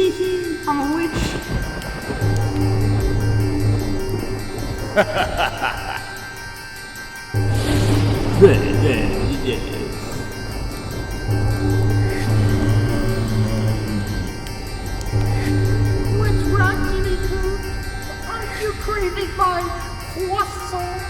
I'm a witch. What's wrong, Jimmy Pooh? Aren't you craving my croissant?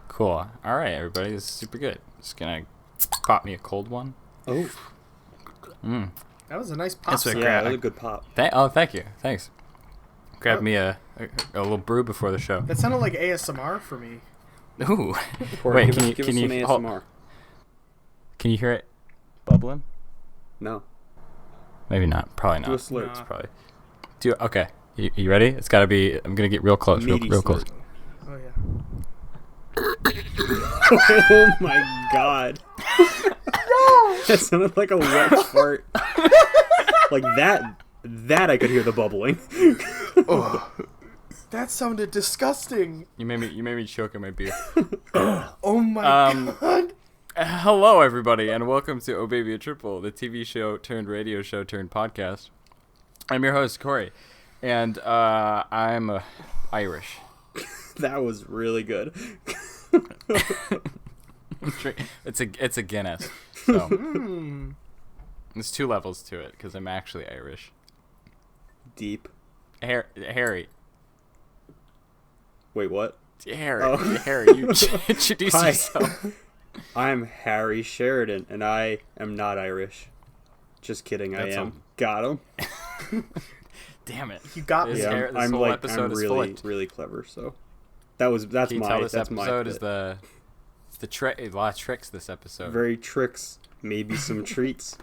Cool. All right, everybody. This is super good. Just gonna pop me a cold one. Oh. That was a nice pop. That's what song. Yeah, that was a good pop. Thank you. Thanks. Grab me a little brew before the show. That sounded like ASMR for me. Ooh. Corey, Wait, give us can some you ASMR. Can you hear it bubbling? No. Maybe not. Probably not. Do a slurp. It's probably. Okay. You ready? It's gotta be. I'm gonna get real close. Meaty Real slurp. close. Oh yeah. Oh my god. That sounded like a wet fart. Like that I could hear the bubbling. Oh, that sounded disgusting. You made me choke on my beer. Oh my god. Hello, everybody, and welcome to Oh Baby a Triple, the TV show turned radio show turned podcast. I'm your host Corey, and I'm Irish. That was really good. It's a Guinness. So there's two levels to it because I'm actually Irish. Deep. Harry. Wait, what? Harry. Oh. Harry, you introduce Hi. yourself. I'm Harry Sheridan, and I am not Irish. Just kidding, That's I am. Got him. Damn it. You got me. This Yeah, hair- this I'm whole like episode I'm is really flipped. really clever. So that's Can you tell this that's my episode is bit. a lot of tricks this episode. Very tricks, maybe some treats.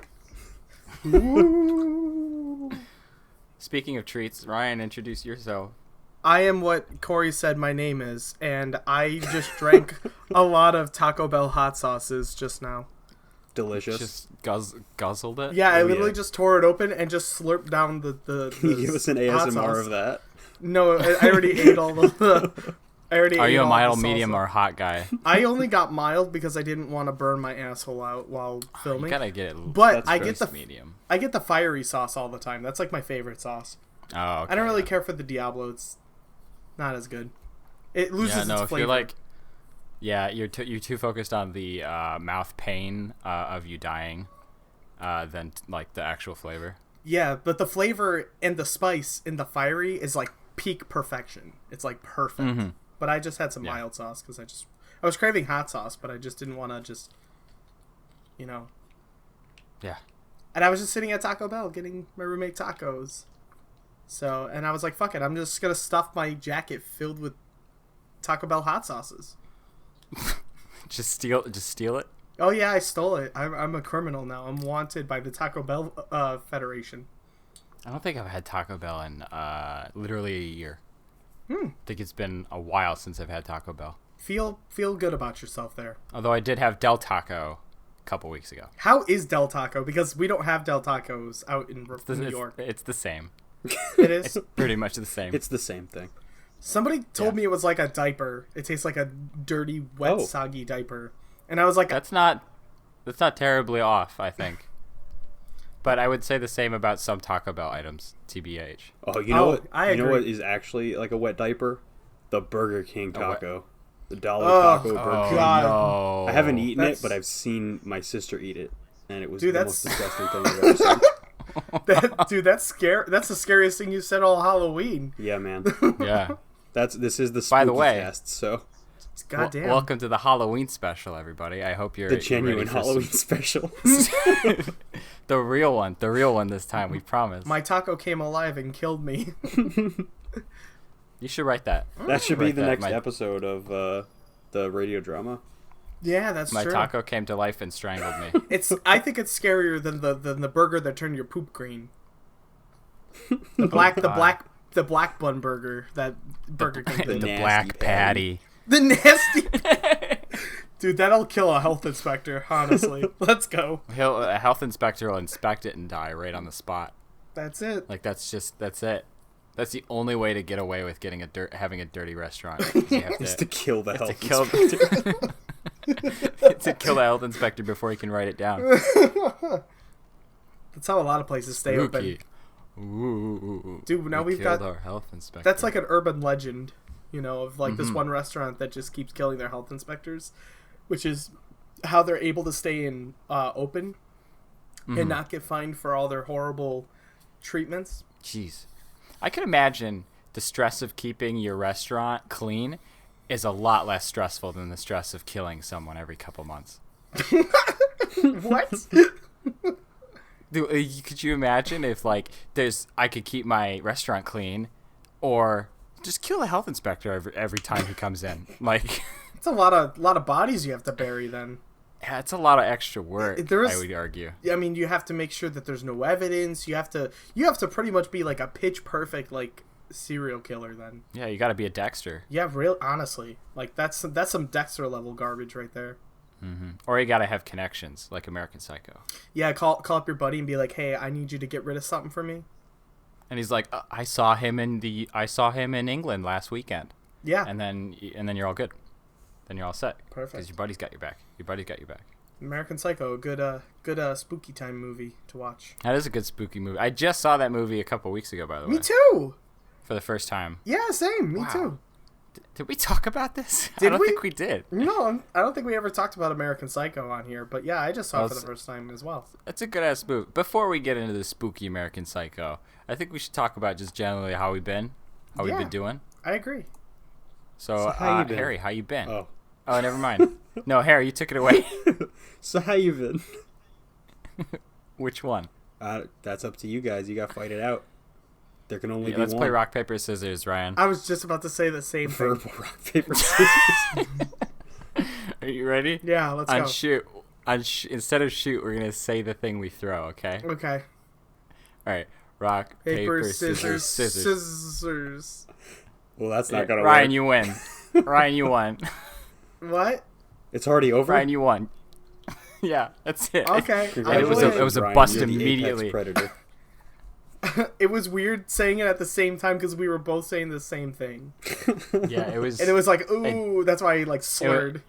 Speaking of treats, Ryan, introduce yourself. I am what Corey said my name is, and I just drank a lot of Taco Bell hot sauces just now. Delicious. Just guzzled it. Yeah, I Oh, literally yeah. just tore it open and just slurped down the Can you give us an hot ASMR sauce. of that? No, I already ate all the. I already. Are ate you a all mild, the medium, salsa. or hot guy? I only got mild because I didn't want to burn my asshole out while You filming. gotta get it. But That's I fair. get the medium. I get the fiery sauce all the time. That's like my favorite sauce. Oh, okay, I don't really yeah. care for the Diablo. It's not as good. It loses Yeah, no. its If flavor. you're like, you're too focused on the mouth pain of you dying, than like the actual flavor. Yeah, but the flavor and the spice in the fiery is like peak perfection. It's like perfect. Mm-hmm. But I just had some Yeah. mild sauce because I was craving hot sauce, but I just didn't want to just, you know. Yeah. And I was just sitting at Taco Bell getting my roommate tacos. So, and I was like, fuck it, I'm just gonna stuff my jacket filled with Taco Bell hot sauces. Just steal it. Oh yeah, I stole it. I'm a criminal now. I'm wanted by the Taco Bell Federation. I don't think I've had Taco Bell in literally a year. Hmm. I think it's been a while since I've had Taco Bell. Feel good about yourself there. Although I did have Del Taco a couple weeks ago. How is Del Taco? Because we don't have Del Tacos out in New York. It's the same. It is. It's pretty much the same. It's the same thing. Somebody told Yeah. me it was like a diaper. It tastes like a dirty, wet, Oh. soggy diaper. And I was like, That's not terribly off, I think. But I would say the same about some Taco Bell items, TBH. Oh, you know Oh, what? I You know what agree. is actually like a wet diaper? The Burger King A wet- taco. The dollar Oh, taco Burger Oh King. God. no! I haven't eaten That's- it, but I've seen my sister eat it, and it was Dude, the that's- most disgusting thing I've ever seen. dude, that's the scariest thing you said all Halloween. Yeah, man. Yeah. This is the By the spooky way- cast, so Goddamn. Welcome to the Halloween special, everybody. I hope you're the you're genuine ready for Halloween special. the real one this time. We promise. My taco came alive and killed me. You should write that. That should be Write the that. next My- episode of the radio drama. Yeah, that's My true. taco came to life and strangled me. I think it's scarier than the burger that turned your poop green. The black the black bun burger that Burger King The did. nasty black patty. The nasty. Dude, that'll kill a health inspector. Honestly, let's go. A health inspector will inspect it and die right on the spot. That's it. Like that's it. That's the only way to get away with having a dirty restaurant. You have Is to kill the health to kill inspector. to kill the health inspector before he can write it down. That's how a lot of places stay open. Spooky. Ooh. Dude, now we've killed got- our health inspector. That's like an urban legend, of like Mm-hmm. this one restaurant that just keeps killing their health inspectors, which is how they're able to stay in open Mm-hmm. and not get fined for all their horrible treatments. Jeez. I can imagine the stress of keeping your restaurant clean is a lot less stressful than the stress of killing someone every couple months. What? Dude, could you imagine if I could keep my restaurant clean, or just kill the health inspector every time he comes in? Like, It's a lot of bodies you have to bury then. yeah, it's a lot of extra work. There is- I would argue. I mean, you have to make sure that there's no evidence. You have to pretty much be like a pitch perfect like serial killer then. Yeah, you got to be a Dexter, Yeah, honestly, like that's some Dexter level garbage right there. or you got to have connections, like American Psycho. Yeah, call up your buddy and be like, "Hey, I need you to get rid of something for me." And he's like, I saw him in England last weekend, Yeah, and then you're all good. Then you're all set. Perfect. Because your buddy's got your back. American Psycho, a good spooky time movie to watch. That is a good spooky movie. I just saw that movie a couple weeks ago, by the way. Me too. For the first time. Yeah, same. Me Wow. too. Did we talk about this? I Did don't we? think we did. No, I don't think we ever talked about American Psycho on here, but yeah, I just saw it for Well, the first time as well. It's a good ass movie. Before we get into the spooky American Psycho, I think we should talk about just generally how we've been doing. I agree. So, how you been? Harry, how you been? Oh. Oh, never mind. No, Harry, you took it away. So how you been? Which one? That's up to you guys. You got to fight it out. There can only Yeah, be let's one. play rock paper scissors, Ryan. I was just about to say the same thing. Verbal rock paper scissors. Are you ready? Yeah, let's On go. shoot. Instead of shoot, we're gonna say the thing we throw. Okay. Okay. All right. Rock, Paper, scissors, scissors. Well, that's not gonna Ryan, work. you win. Ryan, you won. What? It's already over. Ryan, you won. Yeah, that's it. Okay. And it was Congratulations, a Ryan, bust you're the apex immediately. predator. It was weird saying it at the same time because we were both saying the same thing, Yeah, it was. and it was like, ooh, that's why I like slurred.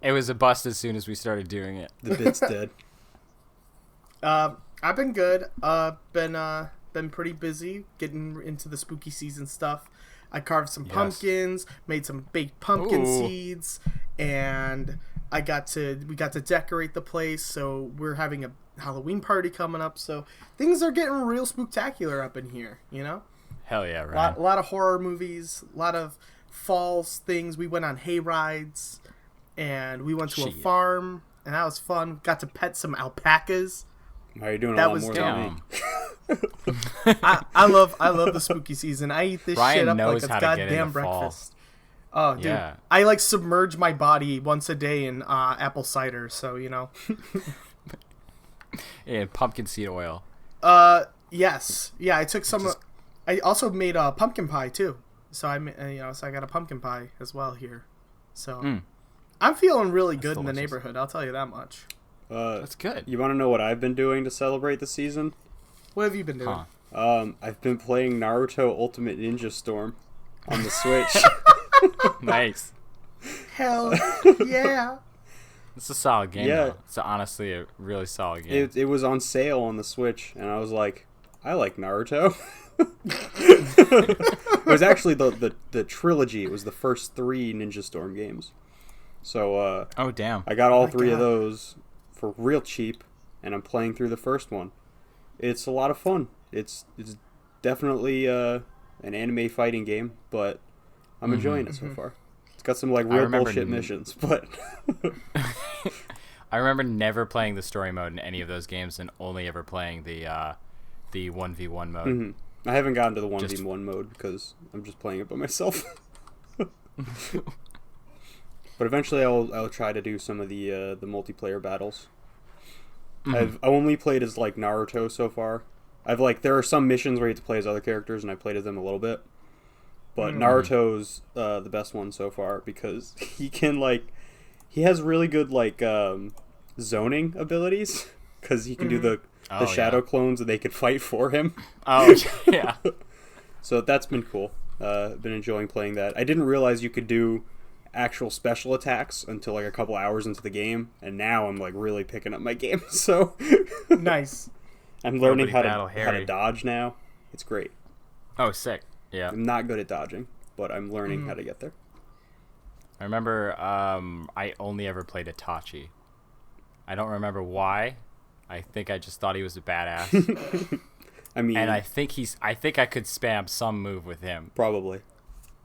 It was a bust as soon as we started doing it. The bit's dead. I've been good. Been pretty busy getting into the spooky season stuff. I carved some Yes. pumpkins, made some baked pumpkin Ooh. seeds, and we got to decorate the place. So we're having a Halloween party coming up. So things are getting real spooktacular up in here. Hell yeah, A Ryan. lot of horror movies, a lot of falls things. We went on hay rides, and we went to a Shit. farm, and that was fun. Got to pet some alpacas. How are you doing? That a lot was more dope. than me. I love the spooky season. I eat this Ryan shit up knows like how it's to get goddamn into fall. breakfast. Oh, dude. Yeah. I like submerge my body once a day in apple cider, so And pumpkin seed oil. yes. Yeah, I took some I also made a pumpkin pie too. So I got a pumpkin pie as well here. So I'm feeling really good in the delicious. neighborhood, I'll tell you that much. That's good. You want to know what I've been doing to celebrate the season? What have you been doing? Huh. I've been playing Naruto Ultimate Ninja Storm on the Switch. Nice. Hell yeah. It's a solid game. Yeah. Though. It's honestly a really solid game. It was on sale on the Switch, and I was like, I like Naruto. It was actually the trilogy. It was the first 3 Ninja Storm games. So Oh damn. I got all my 3 of God. those for real cheap, and I'm playing through the first one. It's a lot of fun. It's definitely an anime fighting game, but I'm enjoying it so far. It's got some like real remember bullshit missions, but I remember never playing the story mode in any of those games, and only ever playing the 1v1 mode. I haven't gotten to the 1v1 Just- mode because I'm just playing it by myself. But eventually I'll try to do some of the multiplayer battles. I've only played as like Naruto so far, there are some missions where you have to play as other characters, and I played as them a little bit. But Naruto's the best one so far because he has really good zoning abilities because he can do the shadow clones and they can fight for him. Oh yeah. So that's been cool. Been enjoying playing that. I didn't realize you could do actual special attacks until like a couple hours into the game, and now I'm like really picking up my game. So Nice. I'm learning how Battle to Harry. dodge now. It's great. Oh, sick. Yeah. I'm not good at dodging, but I'm learning how to get there. I remember I only ever played Itachi. I don't remember why. I think I just thought he was a badass. I mean, And I think I could spam some move with him. probably.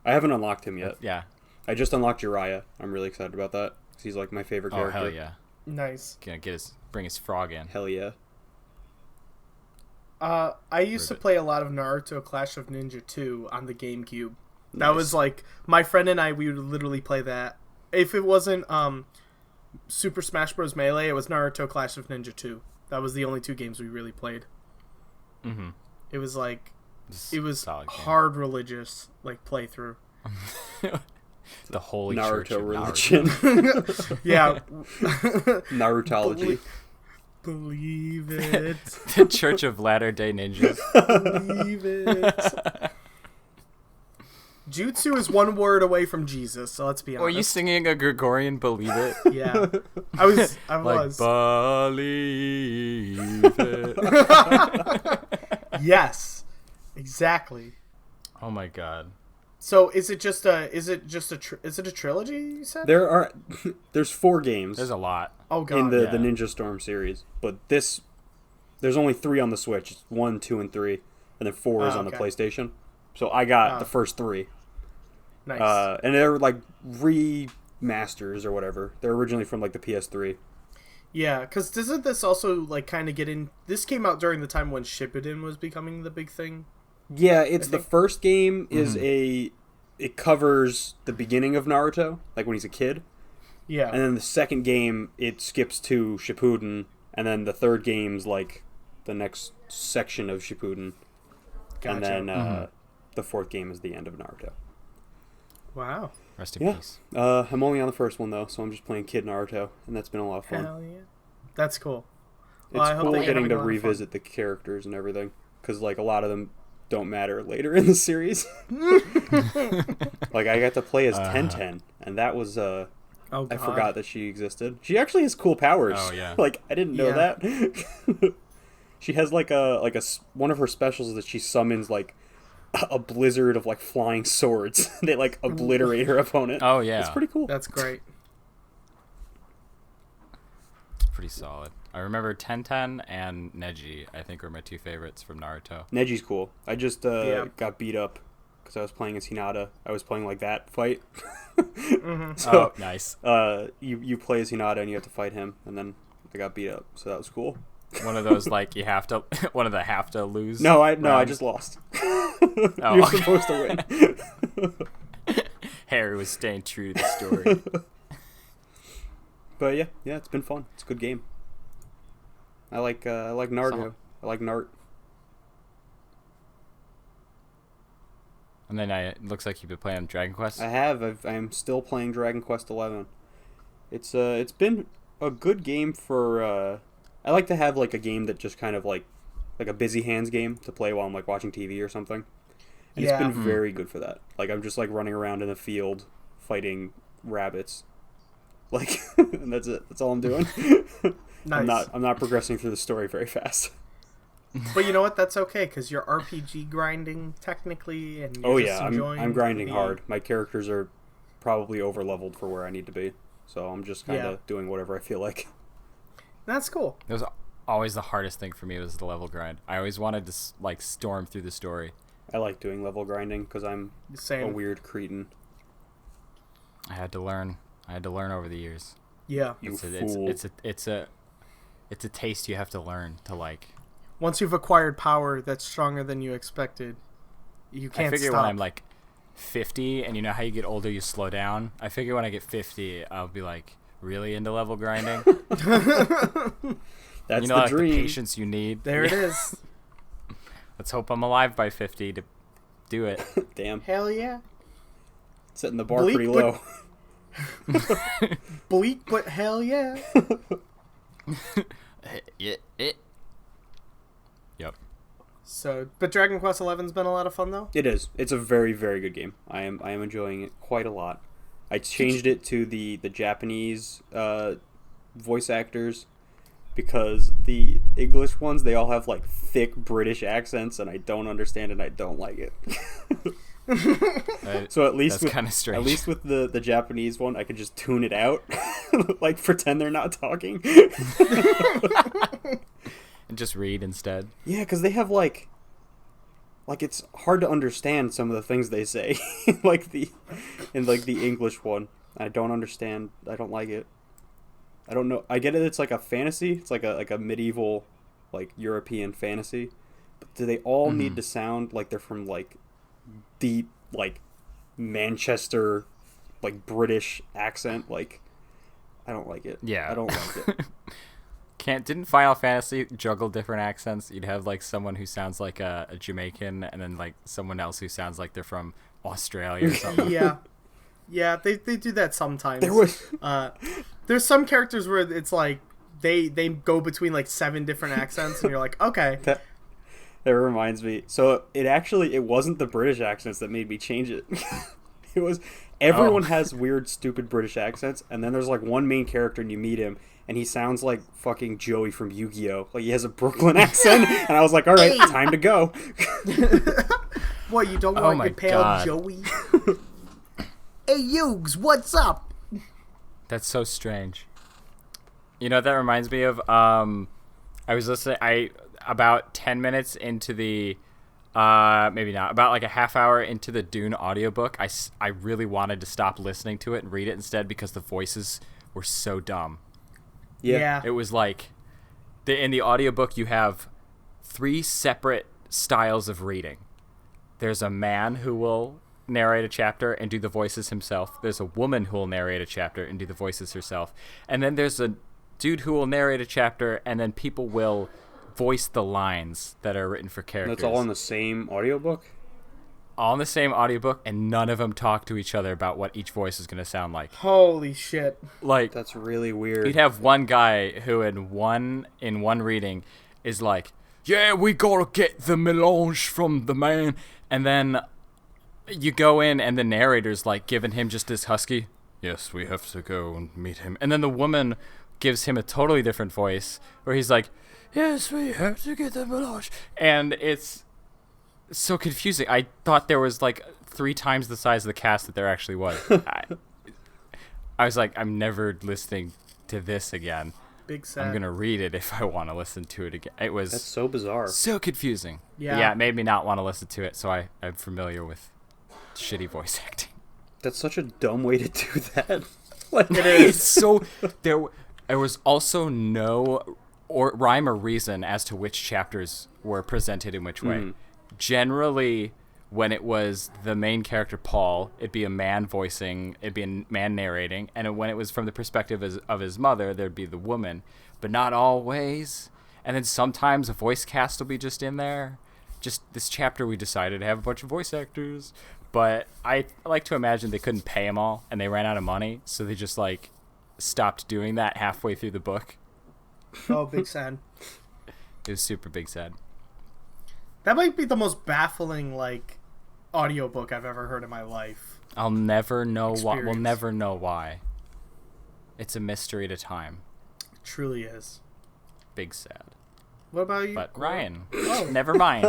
I haven't unlocked him yet. Yeah. I just unlocked Jiraiya. I'm really excited about that because he's like my favorite Oh character. hell yeah. Nice. Gonna bring his frog in. Hell yeah. I used to Ribbit. play a lot of Naruto Clash of Ninja 2 on the GameCube. That Nice. was like my friend and I. We would literally play that. If it wasn't Super Smash Bros. Melee, it was Naruto Clash of Ninja 2. That was the only two games we really played. Mm-hmm. It was like Solid game. hard religious playthrough. The holy church Naruto of religion. Yeah, Narutology. believe it, The Church of Latter-day Ninjas. believe it. Jutsu is one word away from Jesus, so let's be honest. Were you singing a Gregorian Believe It? Yeah, I was. Believe it. Yes, exactly. Oh my god. So is it a trilogy? You said There's 4 games There's a lot. Oh god. in the yeah. Ninja Storm series, but there's only 3 on the Switch. It's 1, 2, and 3, and then 4 is on the okay. PlayStation. So I got Oh. the first 3. Nice. And they're like remasters or whatever. They're originally from like the PS3. Yeah, because doesn't this also kind of get in? This came out during the time when Shippuden was becoming the big thing. Yeah, it's the think- first game is it covers the beginning of Naruto, like when he's a kid. Yeah. And then the second game it skips to Shippuden, and then the third game's like the next section of Shippuden. Gotcha. And then the fourth game is the end of Naruto. Wow. Rest in Yeah. peace. I'm only on the first one though, so I'm just playing Kid Naruto, and that's been a lot of fun. Hell yeah. That's cool. It's Well, I hope cool that you're getting having to a lot of fun. revisit the characters and everything, because like a lot of them don't matter later in the series. Like I got to play as Tenten, and that was Oh god. I forgot that she existed. She actually has cool powers. Oh, yeah. Like I didn't know Yeah. that. She has one of her specials is that she summons like a blizzard of like flying swords. They like obliterate her opponent. Oh yeah. It's pretty cool. That's great. It's pretty solid. I remember Tenten and Neji, I think, were my 2 favorites from Naruto. Neji's cool. I just Yeah. got beat up because I was playing as Hinata. I was playing like that fight. Mm-hmm. So Nice. you play as Hinata and you have to fight him, and then I got beat up. So that was cool. One of those you have to have to lose. No, I rounds. just lost. Oh, You're okay. supposed to win. Harry was staying true to the story. But yeah, it's been fun. It's a good game. I like Naruto. Solid. I like Nart. And then it looks like you've been playing Dragon Quest. I have. I'm still playing Dragon Quest 11. It's been a good game for. I like to have like a game that just kind of like a busy hands game to play while I'm like watching TV or something. And Yeah. it's been very good for that. Like I'm just like running around in a field fighting rabbits. Like and that's it. That's all I'm doing. Nice. I'm not progressing through the story very fast. But you know what? That's okay because you're RPG grinding technically, and you're Oh just yeah, enjoying I'm grinding the- hard. My characters are probably over leveled for where I need to be. So I'm just kind of Yeah. doing whatever I feel like. That's cool. It was always the hardest thing for me was the level grind. I always wanted to storm through the story. I like doing level grinding because I'm a Same. weird cretin. I had to learn. Over the years. Yeah. You It's fool. a taste you have to learn to like. Once you've acquired power that's stronger than you expected, you can't I figure stop. when I'm like 50, and you know how you get older, you slow down. I figure when I get 50, I'll be like really into level grinding. That's You know, the like dream. the patience you need. There it is. Let's hope I'm alive by 50 to do it. Damn. Hell yeah. Setting the bar Bleak, pretty but- low. Bleak, but hell yeah. Yep. So, but Dragon Quest XI's been a lot of fun though. It is. It's a very, very good game. I am enjoying it quite a lot. I changed it to the Japanese voice actors because the English ones, they all have like thick British accents, and I don't understand and I don't like it. So at least that's kind of strange. At least with the Japanese one, I could just tune it out, like pretend they're not talking. And just read instead. Yeah, because they have like it's hard to understand some of the things they say, in the English one. I don't understand. I don't like it. I don't know. I get it. It's like a fantasy. It's like a medieval, like European fantasy. But do they all need to sound like they're from like deep like Manchester, like British accent? Like, I don't like it. Yeah. I don't like it. Didn't Final Fantasy juggle different accents? You'd have like someone who sounds like a Jamaican, and then like someone else who sounds like they're from Australia or something. Yeah, they do that sometimes. There was There's some characters where it's like they go between like 7 different accents, and you're like, okay. that reminds me. So it wasn't the British accents that made me change it. It was everyone has weird, stupid British accents, and then there's like one main character, and you meet him, and he sounds like fucking Joey from Yu-Gi-Oh! Like he has a Brooklyn accent, and I was like, all right, time to go. What, you don't want my your pale God. Joey? Hey, Yugs, what's up? That's so strange. You know what that reminds me of? I was listening. About 10 minutes into the, maybe not, about like a half hour into the Dune audiobook, I really wanted to stop listening to it and read it instead because the voices were so dumb. Yeah. It was like, in the audiobook you have 3 separate styles of reading. There's a man who will narrate a chapter and do the voices himself. There's a woman who will narrate a chapter and do the voices herself. And then there's a dude who will narrate a chapter, and then people will voice the lines that are written for characters. That's all in the same audiobook? All in the same audiobook, and none of them talk to each other about what each voice is going to sound like. Holy shit. Like, That's really weird. you'd have one guy who in one reading is like, yeah, we gotta get the melange from the man. And then you go in and the narrator's like giving him just this husky, yes, we have to go and meet him. And then the woman gives him a totally different voice where he's like, yes, we have to get the melange. And it's so confusing. I thought there was like 3 times the size of the cast that there actually was. I was like, I'm never listening to this again. Big sad. I'm gonna read it if I want to listen to it again. It was That's so bizarre. so confusing. Yeah. It made me not want to listen to it, so I'm familiar with shitty voice acting. That's such a dumb way to do that. Like, It's so there was also no rhyme or reason as to which chapters were presented in which way. Generally, when it was the main character Paul, it'd be a man voicing, it'd be a man narrating, and when it was from the perspective of his mother, there'd be the woman, but not always. And then sometimes a voice cast will be just in there. Just this chapter, we decided to have a bunch of voice actors, but I like to imagine they couldn't pay them all, and they ran out of money, so they just like stopped doing that halfway through the book. Oh, big sad. It was super big sad. That might be the most baffling, like, audiobook I've ever heard in my life. I'll never know why. We'll Experience. never know why. It's a mystery at a time. It truly is. Big sad. What about you? But Ryan, Oh. never mind.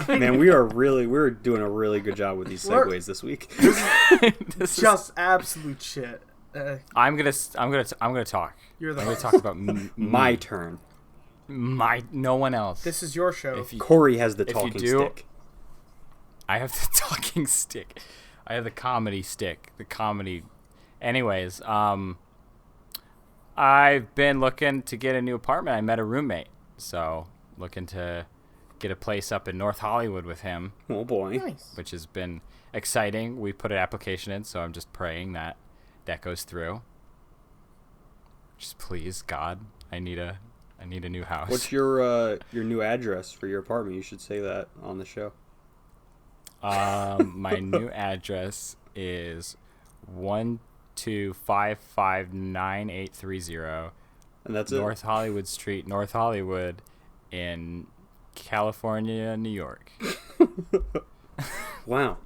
man, we're doing a really good job with these segues this week. This is- Just absolute shit. I'm gonna talk. You're the I'm gonna host. talk about My turn. no one else. This is your show. If you, Corey has the if you talking do- stick. I have the talking stick. I have the comedy stick. The comedy. Anyways, I've been looking to get a new apartment. I met a roommate, so looking to get a place up in North Hollywood with him, Oh boy. Nice. which has been exciting. We put an application in, so I'm just praying that goes through. Just please, God, I need a I need a new house. What's your new address for your apartment? You should say that on the show. My new address is 12559-830 And that's North Hollywood Street, North Hollywood, in California, New York. Wow.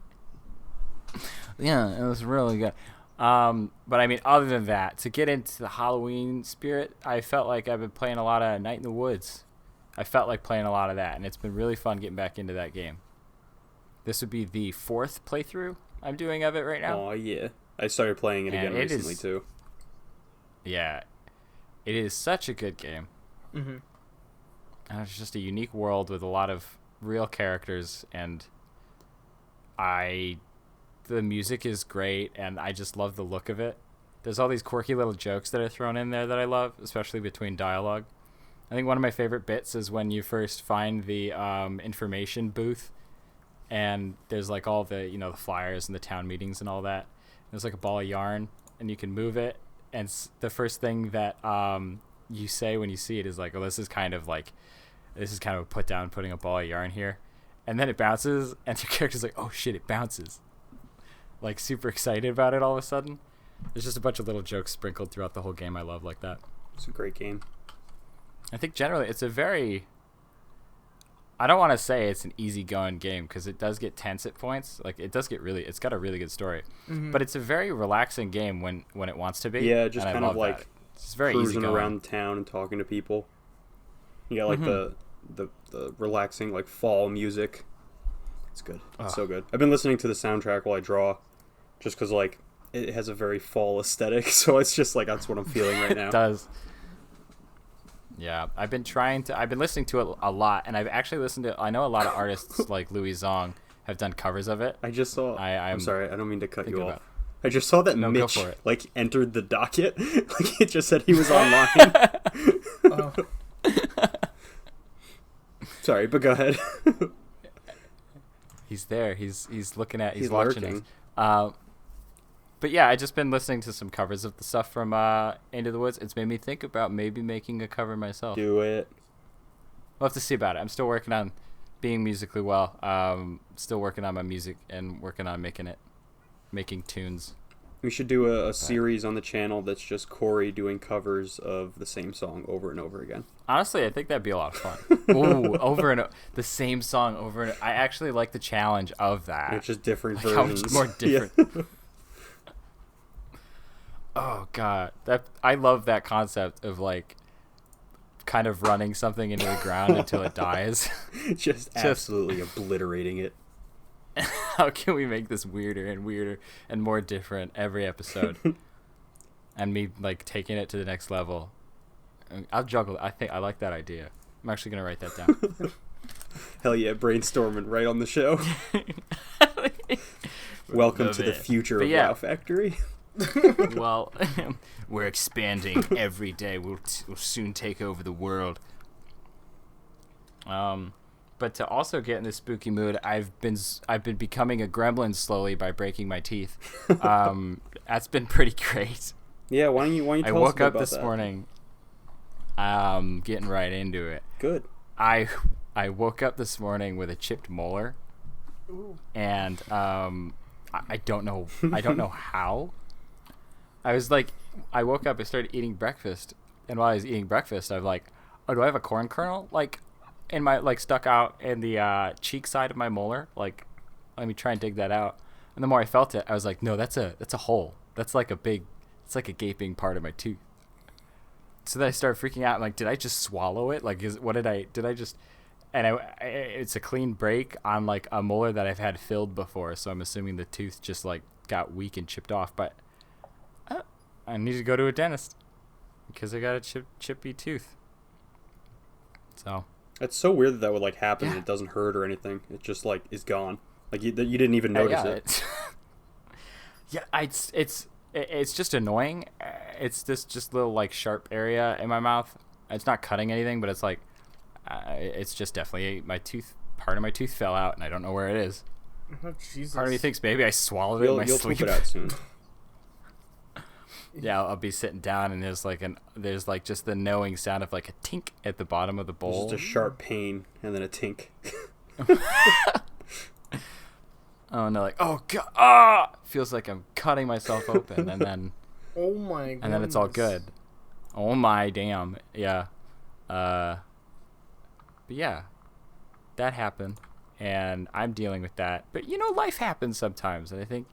Yeah, it was really good. But I mean, other than that, to get into the Halloween spirit, I felt like I've been playing a lot of Night in the Woods. I felt like playing a lot of that, and it's been really fun getting back into that game. This would be the 4th playthrough I'm doing of it right now. Oh yeah, I started playing it again recently too. Yeah, it is such a good game. Mm-hmm. And it's just a unique world with a lot of real characters, and the music is great, and I just love the look of it. There's all these quirky little jokes that are thrown in there that I love, especially between dialogue. I think one of my favorite bits is when you first find the information booth, and there's like all the, the flyers and the town meetings and all that. There's like a ball of yarn, and you can move it, and the first thing that you say when you see it is like, oh, this is kind of a put down, putting a ball of yarn here. And then it bounces, and your character's like, oh shit, it bounces. Like, super excited about it all of a sudden. There's just a bunch of little jokes sprinkled throughout the whole game I love like that. It's a great game. I think generally it's a very... I don't want to say it's an easygoing game, because it does get tense at points. Like, it's got a really good story. Mm-hmm. But it's a very relaxing game when it wants to be. Yeah, just kind of like it's very cruising around town and talking to people. You got like the relaxing like fall music. It's good. It's so good. I've been listening to the soundtrack while I draw, just because like it has a very fall aesthetic. So it's just like that's what I'm feeling right now. It does. Yeah, I've been listening to it a lot, and I've actually listened to. I know a lot of artists like Louis Zong have done covers of it. I just saw. I'm sorry, I don't mean to cut you off. I just saw that Mitch like entered the docket. Like it just said he was online. Oh. Sorry, but go ahead. He's there. He's looking at. He's watching us. But yeah, I just been listening to some covers of the stuff from Into the Woods. It's made me think about maybe making a cover myself. Do it. We'll have to see about it. I'm still working on being musically well. Still working on my music and working on making tunes. We should do a series on the channel that's just Corey doing covers of the same song over and over again. Honestly, I think that'd be a lot of fun. Ooh, the same song over and I actually like the challenge of that. It's just different versions. How much more different. Yeah. Oh god, I love that concept of like kind of running something into the ground until it dies. Just absolutely obliterating it. How can we make this weirder and more different every episode? And me like taking it to the next level. I'll juggle. I think I like that idea. I'm actually gonna write that down. Hell yeah, brainstorming right on the show. Welcome to the future of Wow Factory. Well, we're expanding every day. We'll soon take over the world. But to also get in this spooky mood, I've been becoming a gremlin slowly by breaking my teeth. That's been pretty great. Yeah, why don't you tell us about that? I woke up this morning. Getting right into it. Good. I woke up this morning with a chipped molar. Ooh. And I don't know how. I woke up and started eating breakfast, and while I was eating breakfast, I was like, oh, do I have a corn kernel like in my stuck out in the cheek side of my molar? Like, let me try and dig that out. And the more I felt it, I was like, no, that's a hole. It's like a gaping part of my tooth. So then I started freaking out. I'm like, did I just swallow it? Like, and it's a clean break on like a molar that I've had filled before. So I'm assuming the tooth just like got weak and chipped off. But I need to go to a dentist because I got a chippy tooth. So it's so weird that would like happen. Yeah. And it doesn't hurt or anything. It just like is gone. Like you didn't even notice it. It's just annoying. It's this just little like sharp area in my mouth. It's not cutting anything, but it's like it's just definitely my tooth. Part of my tooth fell out, and I don't know where it is. Oh, Jesus. Part of me thinks maybe I swallowed it in my sleep. You'll poop it out soon. Yeah, I'll be sitting down and there's like just the knowing sound of like a tink at the bottom of the bowl. Just a sharp pain and then a tink. Oh no, like oh god, feels like I'm cutting myself open, and then Oh my goodness. and then it's all good. Oh my damn, yeah. But yeah, that happened, and I'm dealing with that. But life happens sometimes, and I think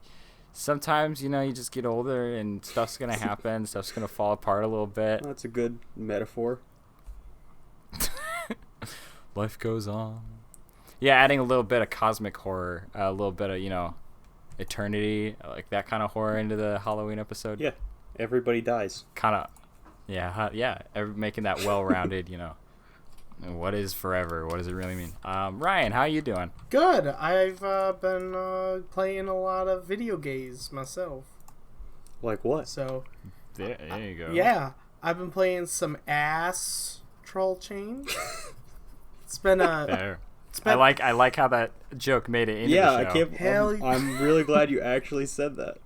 sometimes you just get older and stuff's gonna happen, stuff's gonna fall apart a little bit. That's a good metaphor. Life goes on. Yeah, adding a little bit of cosmic horror, a little bit of eternity, like that kind of horror into the Halloween episode. Yeah, everybody dies. Kind of, yeah. Making that well-rounded, what is forever? What does it really mean? Ryan, how are you doing? Good. I've been playing a lot of video games myself. Like what? So There you go. yeah, I've been playing some ass troll chain. It's been a. There. It's been, I like how that joke made it into Yeah, the I show. can't. Hell- I'm really glad you actually said that.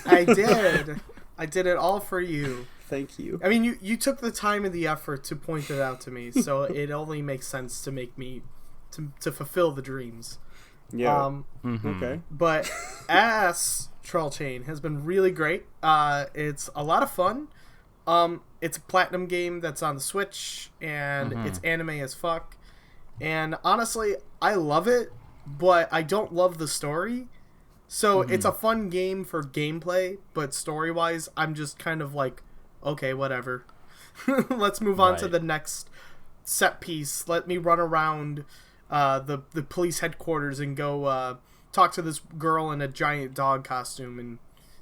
I did. I did it all for you. Thank you. I mean, you took the time and the effort to point it out to me, so it only makes sense to make me to fulfill the dreams. Yeah. Mhm. Okay. But Ass Troll Chain has been really great. It's a lot of fun. It's a platinum game that's on the Switch, and it's anime as fuck. And honestly, I love it, but I don't love the story. So it's a fun game for gameplay, but story-wise, I'm just kind of like, okay, whatever. Let's move on to Right. the next set piece. Let me run around the police headquarters and go talk to this girl in a giant dog costume and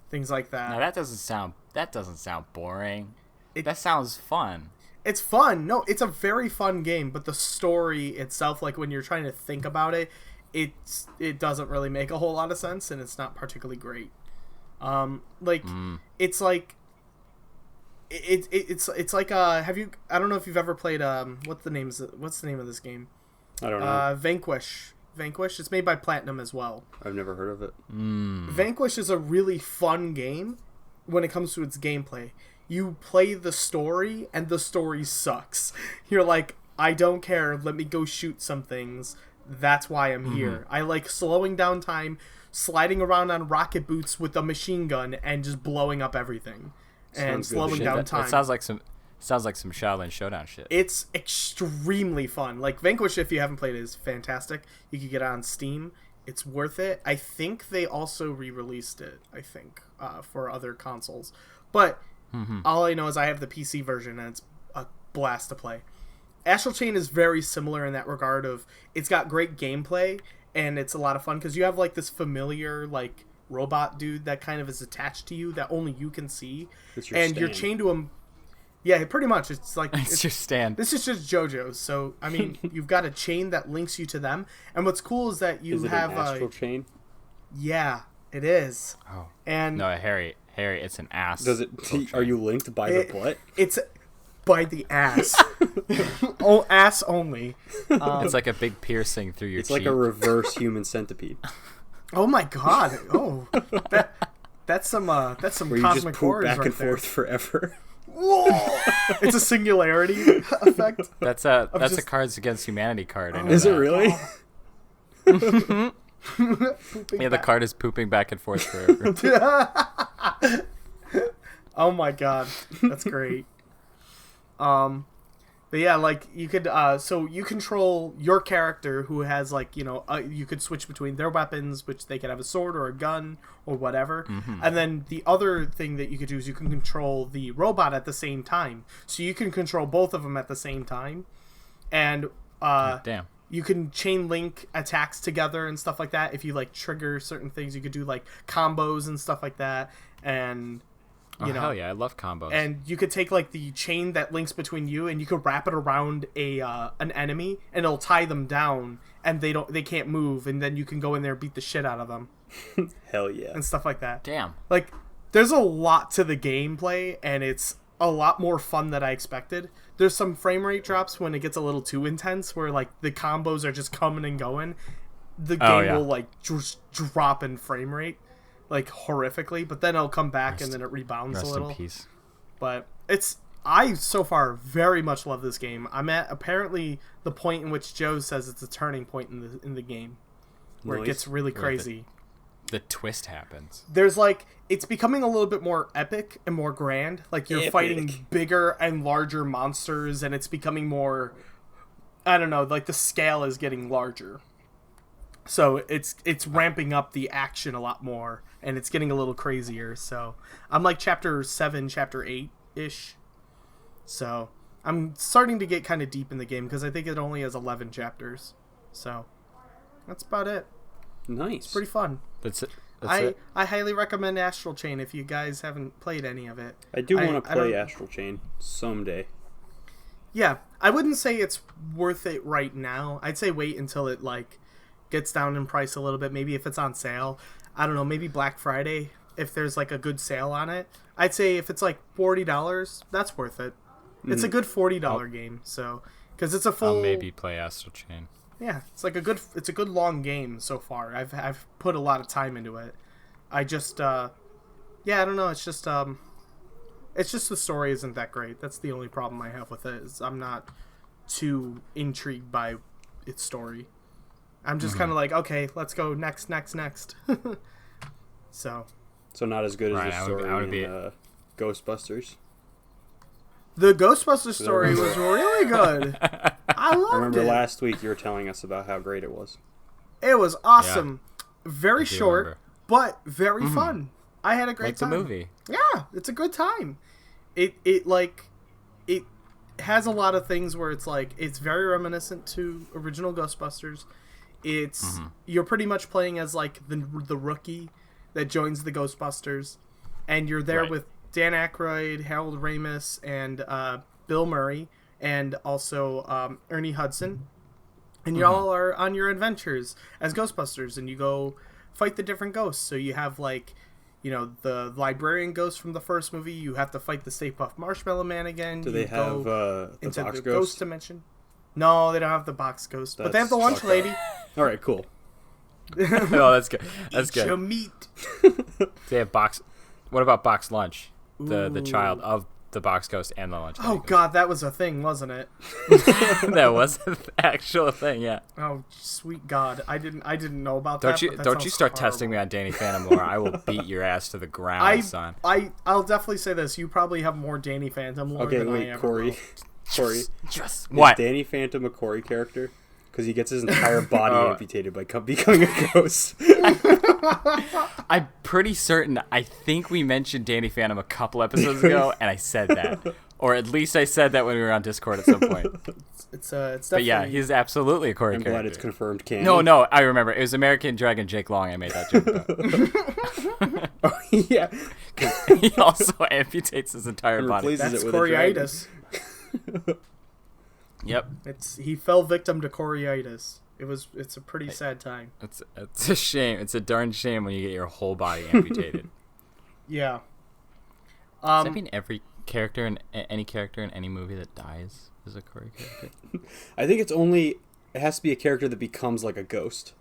things like that. Now that doesn't sound boring. It- That sounds fun. It's fun. No, it's a very fun game, but the story itself, like when you're trying to think about it, it doesn't really make a whole lot of sense, and it's not particularly great. It's like it's like have you? I don't know if you've ever played what's the name of this game? I don't know. Vanquish. It's made by Platinum as well. I've never heard of it. Vanquish is a really fun game when it comes to its gameplay. You play the story, and the story sucks. You're like, I don't care, let me go shoot some things. That's why I'm here. I like slowing down time, sliding around on rocket boots with a machine gun, and just blowing up everything. And Sounds good. slowing Shit, down That time. sounds like some Shaolin Showdown shit. It's extremely fun. Like, Vanquish, if you haven't played it, is fantastic. You can get it on Steam. It's worth it. I think they also re-released it, for other consoles. But all I know is I have the PC version, and it's a blast to play. Astral Chain is very similar in that regard of it's got great gameplay, and it's a lot of fun, because you have, like, this familiar, like, robot dude that kind of is attached to you that only you can see. It's your And you're stand. chained to him. Yeah, pretty much. It's like... It's your stand. This is just JoJo's, so I mean, you've got a chain that links you to them, and what's cool is that you Is it have an astral chain? yeah, it is, Oh and no, Harry, it's an ass. Does it? Are you linked by it- the butt? it's by the ass, oh, ass only. It's like a big piercing through your It's cheek. like a reverse human centipede, Oh my god! Oh, that's some where you just cosmic poop horrors back right and there. forth forever. Whoa! It's a singularity effect. That's a just- Cards Against Humanity card. I know Is it that. really? Yeah, the card is pooping back and forth forever. Oh my god, that's great. But yeah, like you could, so you control your character who has like you could switch between their weapons, which they could have a sword or a gun or whatever. And then the other thing that you could do is you can control the robot at the same time, so you can control both of them at the same time, and Damn. you can chain link attacks together and stuff like that. If you like trigger certain things, you could do like combos and stuff like that, and Oh, hell yeah, I love combos. and you could take like the chain that links between you, and you could wrap it around an enemy, and it'll tie them down, and they can't move, and then you can go in there and beat the shit out of them Hell yeah. and stuff like that. Damn. Like, there's a lot to the gameplay, and it's a lot more fun than I expected. There's some frame rate drops when it gets a little too intense, where like the combos are just coming and going. The game Oh, yeah. will like just drop in frame rate. like horrifically, but then it'll come back and then it rebounds a little. Rest in peace. But I so far very much love this game. I'm at apparently the point in which Joe says it's a turning point in the game, where it gets really crazy. The twist happens. There's like, it's becoming a little bit more epic and more grand. Like you're fighting bigger and larger monsters, and it's becoming more, I don't know, like the scale is getting larger. So it's ramping up the action a lot more, and it's getting a little crazier. So I'm like chapter 7, chapter 8-ish. So I'm starting to get kind of deep in the game because I think it only has 11 chapters. So that's about it. Nice. It's pretty fun. That's it. I highly recommend Astral Chain if you guys haven't played any of it. I do want to play Astral Chain someday. Yeah, I wouldn't say it's worth it right now. I'd say wait until it like gets down in price a little bit. Maybe if it's on sale. I don't know, maybe Black Friday if there's like a good sale on it. I'd say if it's like $40, that's worth it. It's a good $40 game, so because it's a full. I'll maybe play Astral Chain. Yeah, it's a good long game so far. I've put a lot of time into it. I just I don't know. It's just the story isn't that great. That's the only problem I have with it. Is I'm not too intrigued by its story. I'm just kind of like, okay, let's go next. So not as good as Right, the I story would be- in Ghostbusters. the Ghostbusters story was really good. I loved I remember it. last week you were telling us about how great it was. It was awesome. Very do short, remember. but very fun. I had a great Like time. the movie. Yeah, it's a good time. It has a lot of things where it's like it's very reminiscent to original Ghostbusters. It's you're pretty much playing as like the rookie that joins the Ghostbusters, and you're there Right. with Dan Aykroyd, Harold Ramis, and Bill Murray, and also Ernie Hudson. And you all are on your adventures as Ghostbusters, and you go fight the different ghosts. So you have like, you know, the librarian ghost from the first movie. You have to fight the Stay Puft Marshmallow Man again. Do they have the into box the ghost? ghost dimension. No, they don't have the box ghost, but they have the lunch fucked up. lady. All right, cool. Oh, that's good. That's Eat your good. meat. They have box. What about Box Lunch? The Ooh. child of the Box Ghost and the Lunch. Oh Ghost. God, that was a thing, wasn't it? That was an actual thing. Yeah. Oh sweet God, I didn't know about Don't that. you but that don't you sounds start horrible. testing me on Danny Phantom more? I will beat your ass to the ground, son. I'll definitely say this. You probably have more Danny Phantom lore Okay, than I wait, ever Corey. will. Corey, Yes. is What? Danny Phantom a Corey character? Because he gets his entire body amputated by becoming a ghost. I'm pretty certain. I think we mentioned Danny Phantom a couple episodes ago, and I said that, or at least I said that when we were on Discord at some point. It's But definitely. yeah, he's absolutely a Corey I'm character. glad it's confirmed canon. No, I remember. It was American Dragon Jake Long. I made that joke about. Oh, yeah. He also amputates his entire And body. replaces That's it with a dragon. Coryitis. Yep. He fell victim to Coryitis. It's a pretty sad time. It's a shame. It's a darn shame when you get your whole body amputated. Yeah. Does that mean every character in any character in any movie that dies is a Corey character? I think it has to be a character that becomes like a ghost.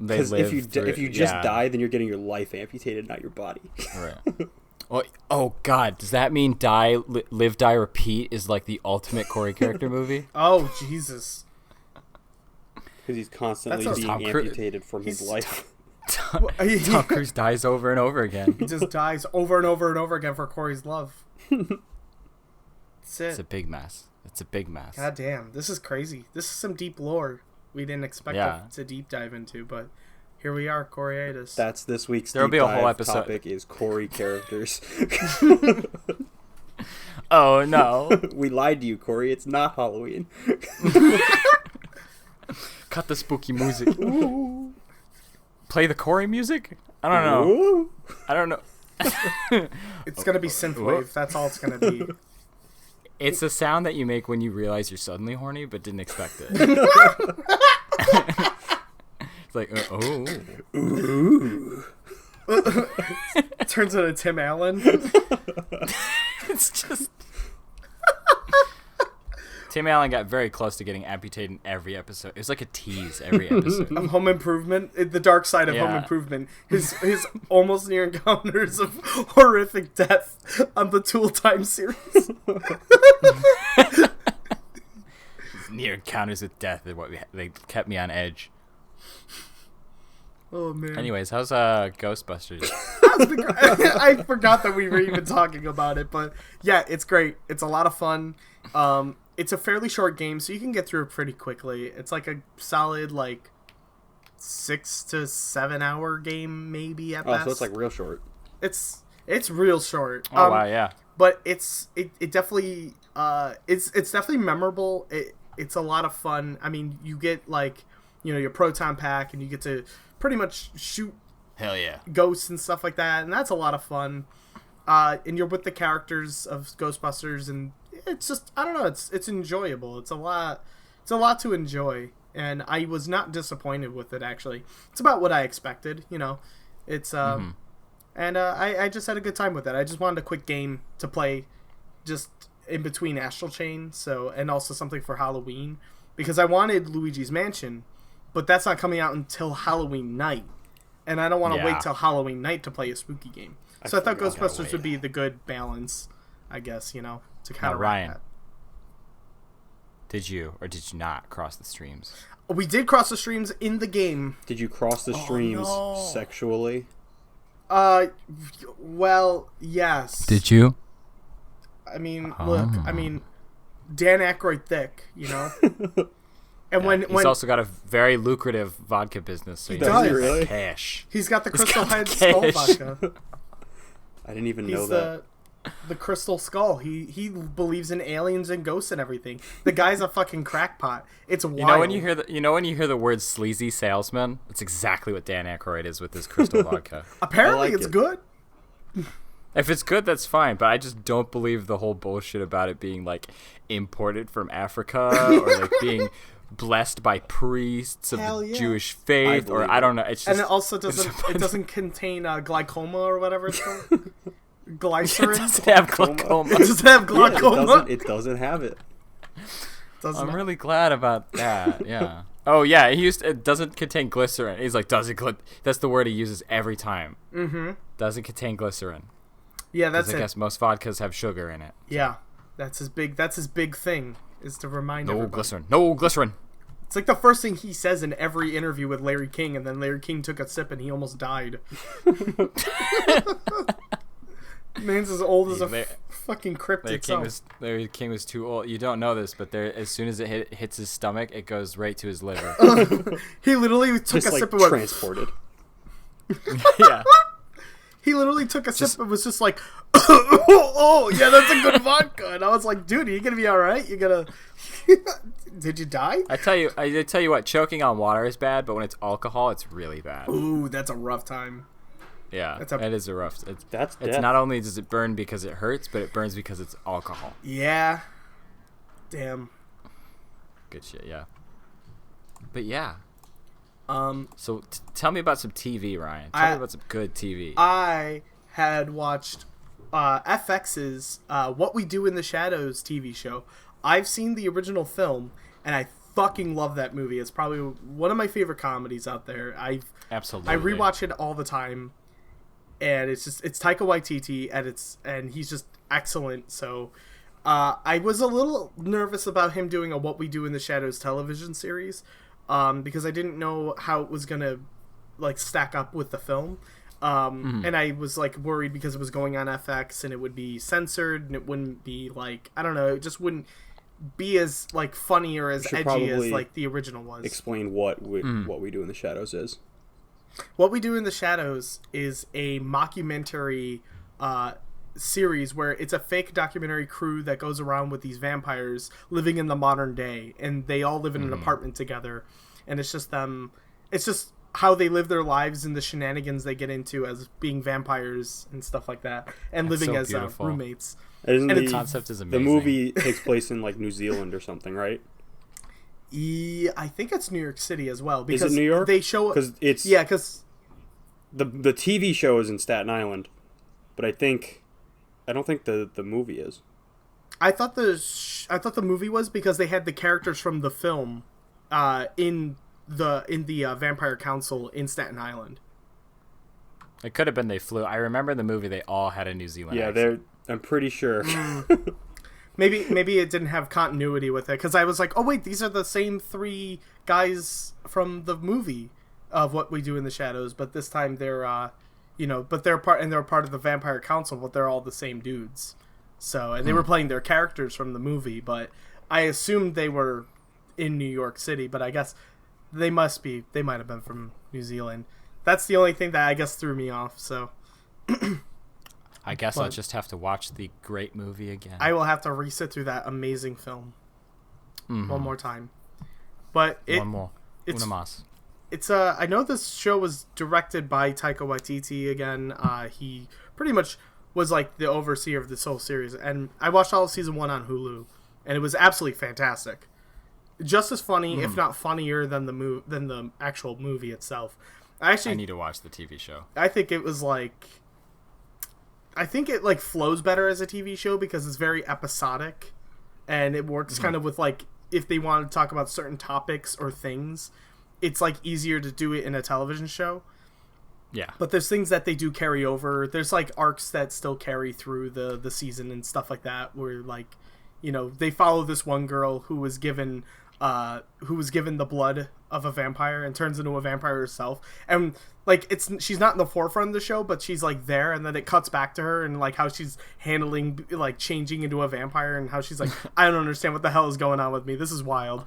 They Because live if you just yeah. die, then you're getting your life amputated, not your body. Right. Well, oh God, does that mean Live, Die, Repeat is like the ultimate Corey character movie? Oh Jesus. Because he's constantly That's being Tom Cruise- amputated from his life. Tom Cruise dies over and over again. He just dies over and over and over again for Corey's love. That's It's a it. big mess. It's a big mess. God damn, this is crazy. This is some deep lore we didn't expect Yeah. to deep dive into, but here we are, Coryitis. That's this week's There'll deep be a whole dive episode. topic is Corey characters. Oh no! We lied to you, Corey. It's not Halloween. Cut the spooky music. Play the Corey music? I don't know. Ooh. I don't know. It's gonna be synthwave. That's all it's gonna be. It's a sound that you make when you realize you're suddenly horny but didn't expect it. It's like, oh. Ooh. It turns into Tim Allen. It's just Tim Allen got very close to getting amputated in every episode. It was like a tease every episode. Of Home Improvement, the dark side of Home Yeah. Improvement, his almost near encounters of horrific death on the Tool Time series. Near encounters with death is what they kept me on edge. Oh man. Anyways, how's Ghostbusters? I forgot that we were even talking about it, but yeah, it's great. It's a lot of fun. It's a fairly short game, so you can get through it pretty quickly. It's like a solid 6 to 7 hour game, maybe at best. So it's like real short. It's real short. Oh wow, yeah. But it definitely it's definitely memorable. It's a lot of fun. I mean, you get your proton pack, and you get to pretty much shoot Hell yeah. ghosts and stuff like that, and that's a lot of fun. And you're with the characters of Ghostbusters, and it's just, I don't know, it's enjoyable. It's a lot to enjoy, and I was not disappointed with it. Actually, it's about what I expected. It's and I just had a good time with it. I just wanted a quick game to play, just in between Astral Chain, and also something for Halloween, because I wanted Luigi's Mansion, but that's not coming out until Halloween night. And I don't want to wait till Halloween night to play a spooky game. So I thought Ghostbusters would be the good balance, I guess, to counteract Ryan, that. did you or did you not cross the streams? We did cross the streams in the game. Did you cross the streams sexually? Well, yes. Did you? I mean, look, Dan Aykroyd thick, And when he's also got a very lucrative vodka business, so he does. Really? cash. he's got the He's Crystal got the Head Skull cash. vodka. I didn't even know He's that. the Crystal Skull. He believes in aliens and ghosts and everything. The guy's a fucking crackpot. It's wild. You know when you hear the word sleazy salesman? That's exactly what Dan Aykroyd is with his crystal vodka. Apparently, I like it's it. good. If it's good, that's fine, but I just don't believe the whole bullshit about it being imported from Africa or being blessed by priests of Hell the yeah. Jewish faith, or I don't know. It's just, And it also doesn't contain glaucoma or whatever it's called. Glycerin. It doesn't have glaucoma. It doesn't have Yeah, glaucoma. it doesn't have it. Doesn't I'm really glad about that. Yeah. Oh yeah, it doesn't contain glycerin. He's like, that's the word he uses every time. Mm-hmm. Doesn't contain glycerin. Yeah, that's I it. guess most vodkas have sugar in it. Yeah, that's his big thing, is to remind No everybody. glycerin. No glycerin. It's like the first thing he says in every interview with Larry King, and then Larry King took a sip and he almost died. Man's as old as a fucking crypt itself. Larry King was too old. You don't know this, but as soon as it hits his stomach, it goes right to his liver. He literally took Just a sip and went, transported. Yeah. he literally took a sip and was just like, oh, yeah, that's a good vodka. And I was like, dude, are you going to be all right? You going to... Did you die? I tell you what, choking on water is bad, but when it's alcohol, it's really bad. Ooh, that's a rough time. Yeah, it is a rough. It's That's not only does it burn because it hurts, but it burns because it's alcohol. Yeah. Damn. Good shit, yeah. But yeah. Um, So tell me about some TV, Ryan. Tell me about some good TV. I had watched FX's What We Do in the Shadows TV show. I've seen the original film, and I fucking love that movie. It's probably one of my favorite comedies out there. Absolutely. I rewatch it all the time, and it's Taika Waititi, and he's just excellent. So I was a little nervous about him doing a What We Do in the Shadows television series, because I didn't know how it was gonna stack up with the film. And I was worried because it was going on FX and it would be censored and it wouldn't be I don't know, it just wouldn't be as funny or as edgy as the original was. Explain what we do in the shadows is. What We Do in the Shadows is a mockumentary series where it's a fake documentary crew that goes around with these vampires living in the modern day, and they all live in an apartment together, and it's just them. It's just how they live their lives and the shenanigans they get into as being vampires and stuff like that, and That's living so as beautiful. roommates. And And the it's- concept is The amazing. movie takes place in New Zealand or something, right? I think it's New York City as well. Because New York? They show Because it's because the TV show is in Staten Island, but I don't think the movie is. I thought the movie was because they had the characters from the film in the Vampire Council in Staten Island. It could have been they flew. I remember in the movie they all had a New Zealand accent. I'm pretty sure. Maybe it didn't have continuity with it, because I was like, oh wait, these are the same 3 guys from the movie of What We Do in the Shadows, but this time they're but they're part of the Vampire Council, but they're all the same dudes. So, and they were playing their characters from the movie, but I assumed they were in New York City, but I guess they might have been from New Zealand. That's the only thing that I guess threw me off, so. I guess I'll just have to watch the great movie again. I will have to re-sit through that amazing film one more time. But one more. It's, Una más. It's I know this show was directed by Taika Waititi again. He pretty much was like the overseer of this whole series, and I watched all of season 1 on Hulu, and it was absolutely fantastic. Just as funny, if not funnier, than the actual movie itself. I need to watch the TV show. I think it was like, I think it like flows better as a TV show because it's very episodic, and it works kind of with like, if they want to talk about certain topics or things, it's like easier to do it in a television show. Yeah. But there's things that they do carry over. There's like arcs that still carry through the season and stuff like that, where like, they follow this one girl who was given the blood of a vampire and turns into a vampire herself, and like she's not in the forefront of the show, but she's like there, and then it cuts back to her and like how she's handling like changing into a vampire, and how she's like, I don't understand what the hell is going on with me, this is wild.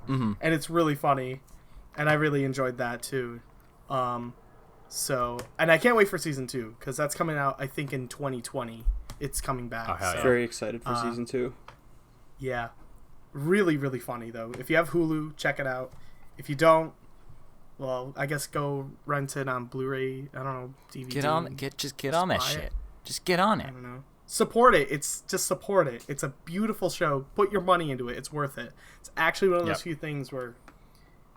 And it's really funny, and I really enjoyed that too. So, and I can't wait for season 2, because that's coming out I think in 2020. It's coming back. Oh, so, very excited for season 2. Yeah. Really, really funny, though. If you have Hulu, check it out. If you don't, well, I guess go rent it on Blu-ray. I don't know, DVD. Get on that shit. Just get on it. I don't know. Support it. Support it. It's a beautiful show. Put your money into it. It's worth it. It's actually one of those few things where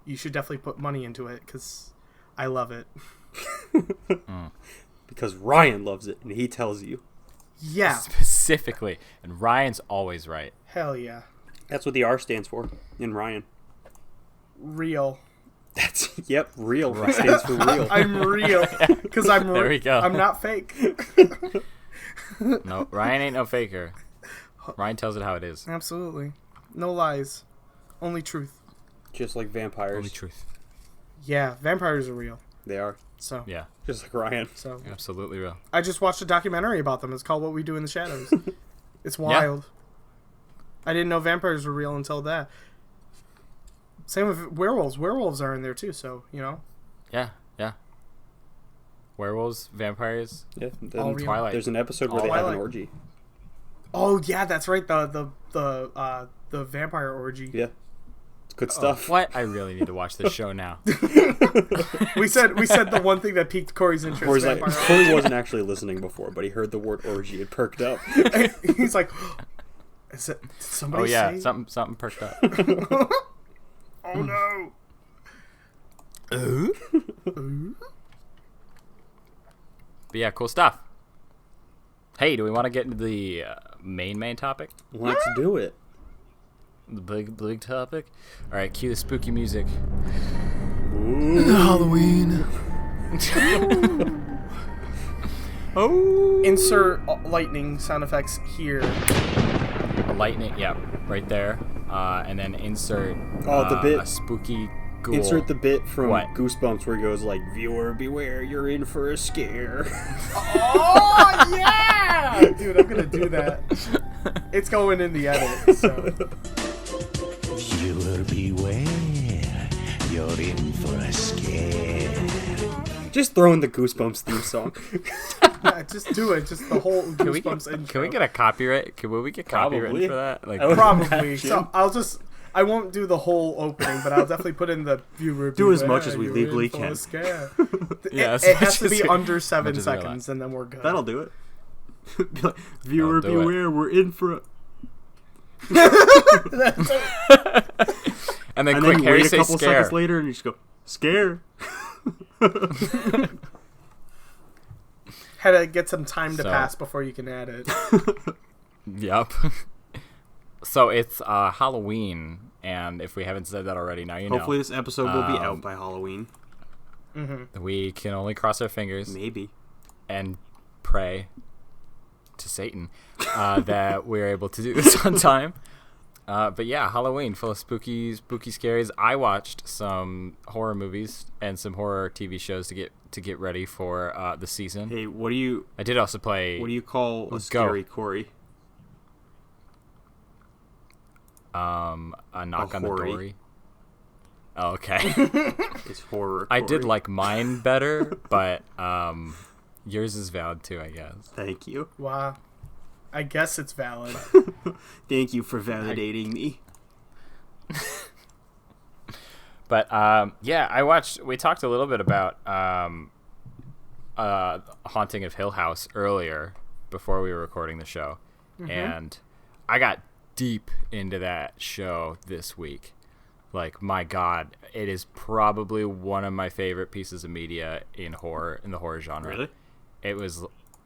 you should definitely put money into it, because I love it. Because Ryan loves it, and he tells you. Yeah. Specifically. And Ryan's always right. Hell yeah. That's what the R stands for in Ryan. Real. Yep, real. It stands for real. I'm real. Because I'm There we go. I'm not fake. No, Ryan ain't no faker. Ryan tells it how it is. Absolutely. No lies. Only truth. Just like vampires. Only truth. Yeah, vampires are real. They are. So Yeah. Just like Ryan. So Absolutely real. I just watched a documentary about them. It's called What We Do in the Shadows. It's wild. I didn't know vampires were real until that. Same with werewolves. Werewolves are in there too, so, Yeah. Werewolves, vampires. Yeah. All Then real. Twilight. there's an episode where they have an orgy. Oh, yeah, that's right. The vampire orgy. Yeah. It's good stuff. What? I really need to watch this show now. We said the one thing that piqued Corey's interest. Corey's like, vampire Corey wasn't actually listening before, but he heard the word orgy and perked up. orgy. He's like, did somebody say? Something perked up. Oh no. But yeah, cool stuff. Hey, do we want to get into the main topic? Let's do it. The big topic? Alright, cue the spooky music. Halloween. Oh! Insert lightning sound effects here. Lightning, yeah, right there. And then insert the bit. a spooky ghoul. Insert the bit from What? Goosebumps where he goes like, "Viewer beware, you're in for a scare." Oh yeah, dude, I'm gonna do that. It's going in the edit. So. Viewer beware, you're in for a scare. Just throw in the Goosebumps theme song. Yeah, just do it. Just the whole Goosebumps intro. Can we get a copyright? Will we get copyright Probably. for that? Like, Probably. So I won't do the whole opening, but I'll definitely put in the viewer. Do as beware, much as we you're legally in for can. a scare. Yeah, as it much has to as be we- under 7 much as we allow. seconds, and then we're good. That'll do it. Be like, "Viewer That'll do it. beware, we're in for a..." and then And quick, then you Harry wait a say couple scare. seconds later and you just go, "Scare." Had to get some time to So- pass before you can add it. Yep. So it's Halloween, and if we haven't said that already, now you know. Hopefully this episode will be out by Halloween. We can only cross our fingers Maybe. and pray to Satan that we're able to do this on time. But yeah, Halloween, full of spooky scaries. I watched some horror movies and some horror TV shows to get ready for the season. Hey, I did also play. what do you call a scary Corey? A knock on the hoary. door. Oh, okay. It's horror. I did Corey. like mine better, but yours is valid too, I guess. Thank you. Wow. I guess it's valid. Thank you for validating me. But yeah, we talked a little bit about Haunting of Hill House earlier before we were recording the show, and I got deep into that show this week. Like, my God, it is probably one of my favorite pieces of media in the horror genre. Really? It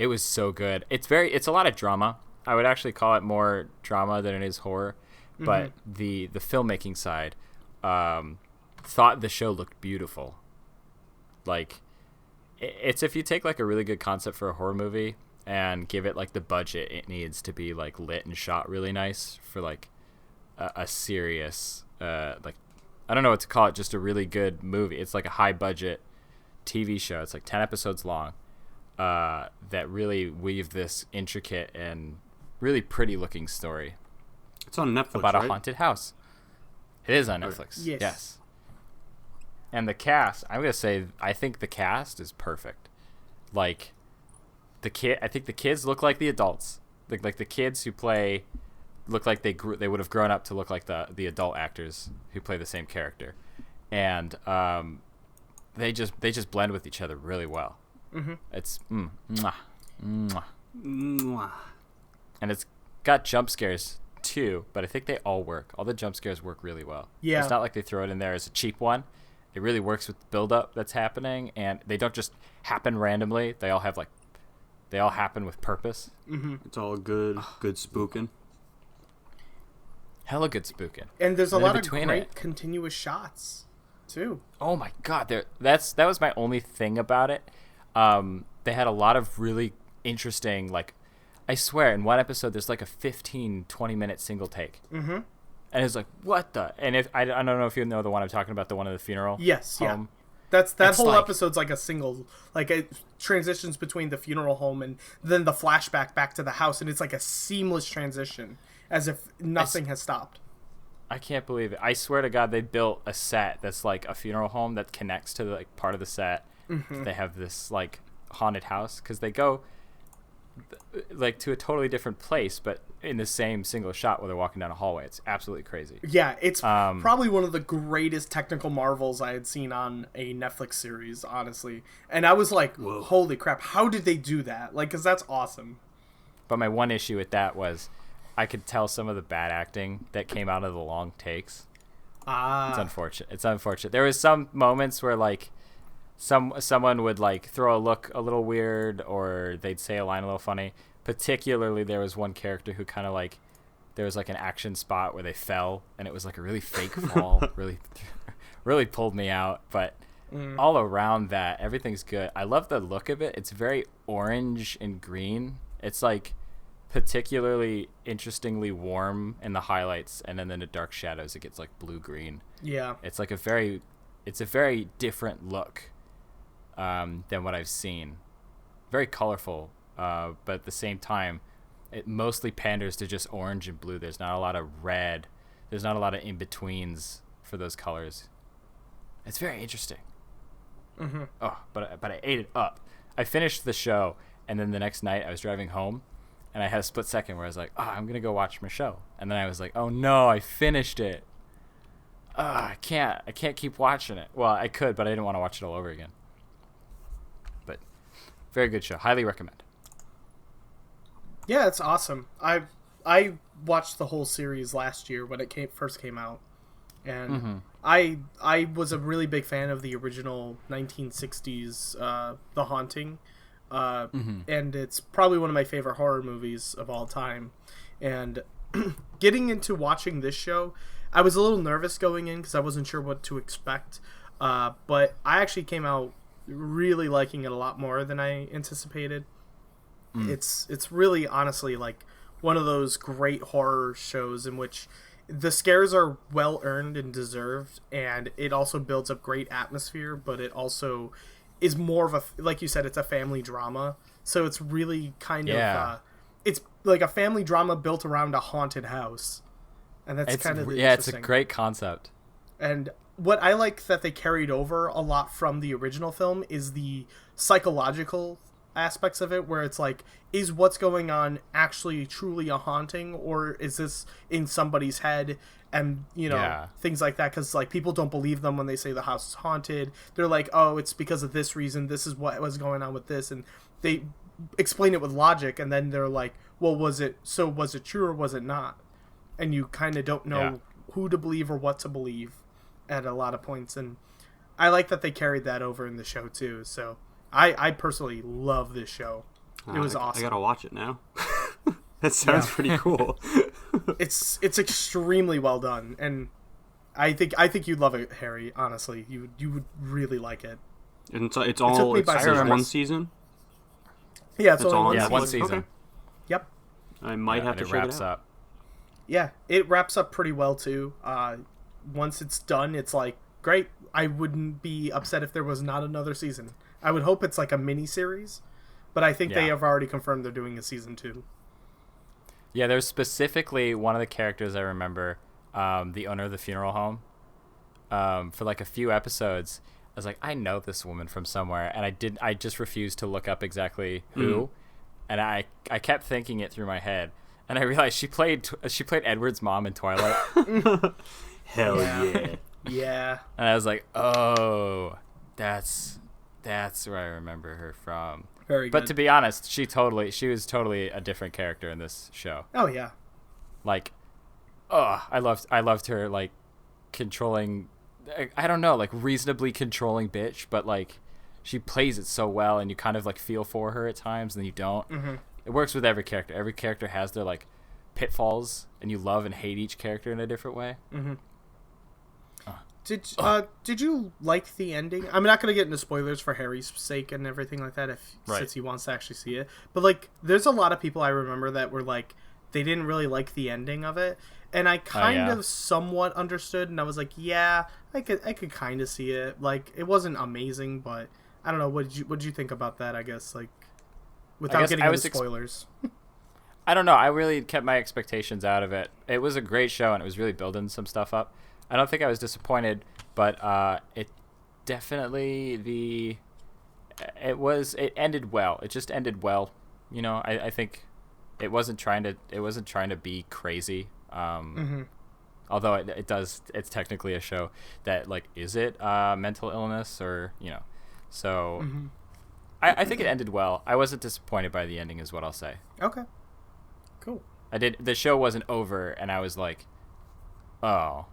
was so good. It's a lot of drama. I would actually call it more drama than it is horror. But the filmmaking side, thought the show looked beautiful. Like, it's if you take like a really good concept for a horror movie and give it like the budget it needs to be like lit and shot really nice for like a serious like, I don't know what to call it, just a really good movie. It's like a high budget TV show. It's like 10 episodes long that really weave this intricate and really pretty looking story It's on Netflix, about right? a haunted house. It is on Netflix. Yes. And the cast, I'm gonna say, I think the cast is perfect. Like, I think the kids look like the adults. Like the kids who play look like they would have grown up to look like the adult actors who play the same character, and they just blend with each other really well. It's mwah, mwah. Mwah. And it's got jump scares too, but I think they all work. All the jump scares work really well. Yeah. It's not like they throw it in there as a cheap one. It really works with the build-up that's happening, and they don't just happen randomly. They all happen with purpose. It's all good spooking. Hella good spooking. And there's a And in lot of between great it- continuous shots, too. Oh my God, that was my only thing about it. They had a lot of really interesting, like, I swear, in one episode there's like a 15-20 minute single take. And it's like, what the? And if I don't know if you know the one I'm talking about, the one of the funeral. Yes, yeah. home. That It's whole like- episode's like a single, like it transitions between the funeral home and then the flashback back to the house, and it's like a seamless transition, as if nothing has stopped. I can't believe it. I swear to God, they built a set that's like a funeral home that connects to the, like, part of the set. They have this like haunted house because they go like to a totally different place, but in the same single shot where they're walking down a hallway. It's absolutely crazy. Yeah, it's probably one of the greatest technical marvels I had seen on a Netflix series, honestly. And I was like, Whoa. holy crap, how did they do that? Like, because that's awesome. But my one issue with that was I could tell some of the bad acting that came out of the long takes. It's unfortunate. There was some moments where like someone would like throw a look a little weird, or they'd say a line a little funny. Particularly, there was one character who kind of like, there was like an action spot where they fell, and it was like a really fake fall. really pulled me out. But all around that, everything's good. I love the look of it. It's very orange and green. It's like particularly interestingly warm in the highlights, and then in the dark shadows, it gets like blue green. Yeah. It's like a very different look than what I've seen. Very colorful, but at the same time, it mostly panders to just orange and blue. There's not a lot of red. There's not a lot of in-betweens for those colors. It's very interesting. Oh, but I ate it up. I finished the show, and then the next night I was driving home, and I had a split second where I was like, I'm going to go watch my show. And then I was like, oh no, I finished it. I can't keep watching it. Well, I could, but I didn't want to watch it all over again. But very good show. Highly recommend. Yeah, it's awesome. I watched the whole series last year when it first came out, and I was a really big fan of the original 1960s The Haunting, and it's probably one of my favorite horror movies of all time. And getting into watching this show, I was a little nervous going in because I wasn't sure what to expect. But I actually came out really liking it a lot more than I anticipated. It's really honestly like one of those great horror shows in which the scares are well earned and deserved, and it also builds up great atmosphere, but it also is more of a, like you said, it's a family drama. So it's really kind of it's like a family drama built around a haunted house. And that's kind of it's a great concept. And what I like that they carried over a lot from the original film is the psychological aspects of it, where it's like, is what's going on actually truly a haunting, or is this in somebody's head? And things like that, because like people don't believe them when they say the house is haunted. They're like, oh, it's because of this reason, this is what was going on with this, and they explain it with logic, and then they're like, well, was it true or was it not? And you kind of don't know who to believe or what to believe at a lot of points. And I like that they carried that over in the show too. So I personally love this show. It was awesome. I gotta watch it now. That sounds pretty cool. It's extremely well done, and I think you'd love it, Harry. Honestly, you would really like it. And it's one season. Yeah, it's only one season. Okay. Yep. I might have to check it out. Up. Yeah, it wraps up pretty well too. Once it's done, it's like great. I wouldn't be upset if there was not another season. I would hope it's like a mini series, but I think they have already confirmed they're doing a season 2. Yeah, there's specifically one of the characters I remember, the owner of the funeral home. For like a few episodes, I was like, I know this woman from somewhere, and I just refused to look up exactly who, and I kept thinking it through my head, and I realized she played Edward's mom in Twilight. Hell yeah. Yeah. And I was like, oh, that's where I remember her from. Very good. But to be honest, she was totally a different character in this show. Oh yeah. Like, I loved her, like, controlling, I don't know, like, reasonably controlling bitch, but like she plays it so well, and you kind of like feel for her at times, and then you don't. Mm-hmm. It works with every character. Every character has their like pitfalls, and you love and hate each character in a different way. Mm-hmm. Did you like the ending? I'm not going to get into spoilers for Harry's sake and everything like that, since he wants to actually see it. But like, there's a lot of people I remember that were like, they didn't really like the ending of it, and I kind of somewhat understood, and I was like, yeah, I could kind of see it. Like, it wasn't amazing, but I don't know. What did you think about that? I guess like, without getting into spoilers. I don't know. I really kept my expectations out of it. It was a great show, and it was really building some stuff up. I don't think I was disappointed, but it definitely it ended well. It just ended well. You know, I think it wasn't trying to be crazy. Although it's technically a show that, like, is it mental illness, or, you know, so I think it ended well. I wasn't disappointed by the ending, is what I'll say. Okay, cool. The show wasn't over, and I was like, oh.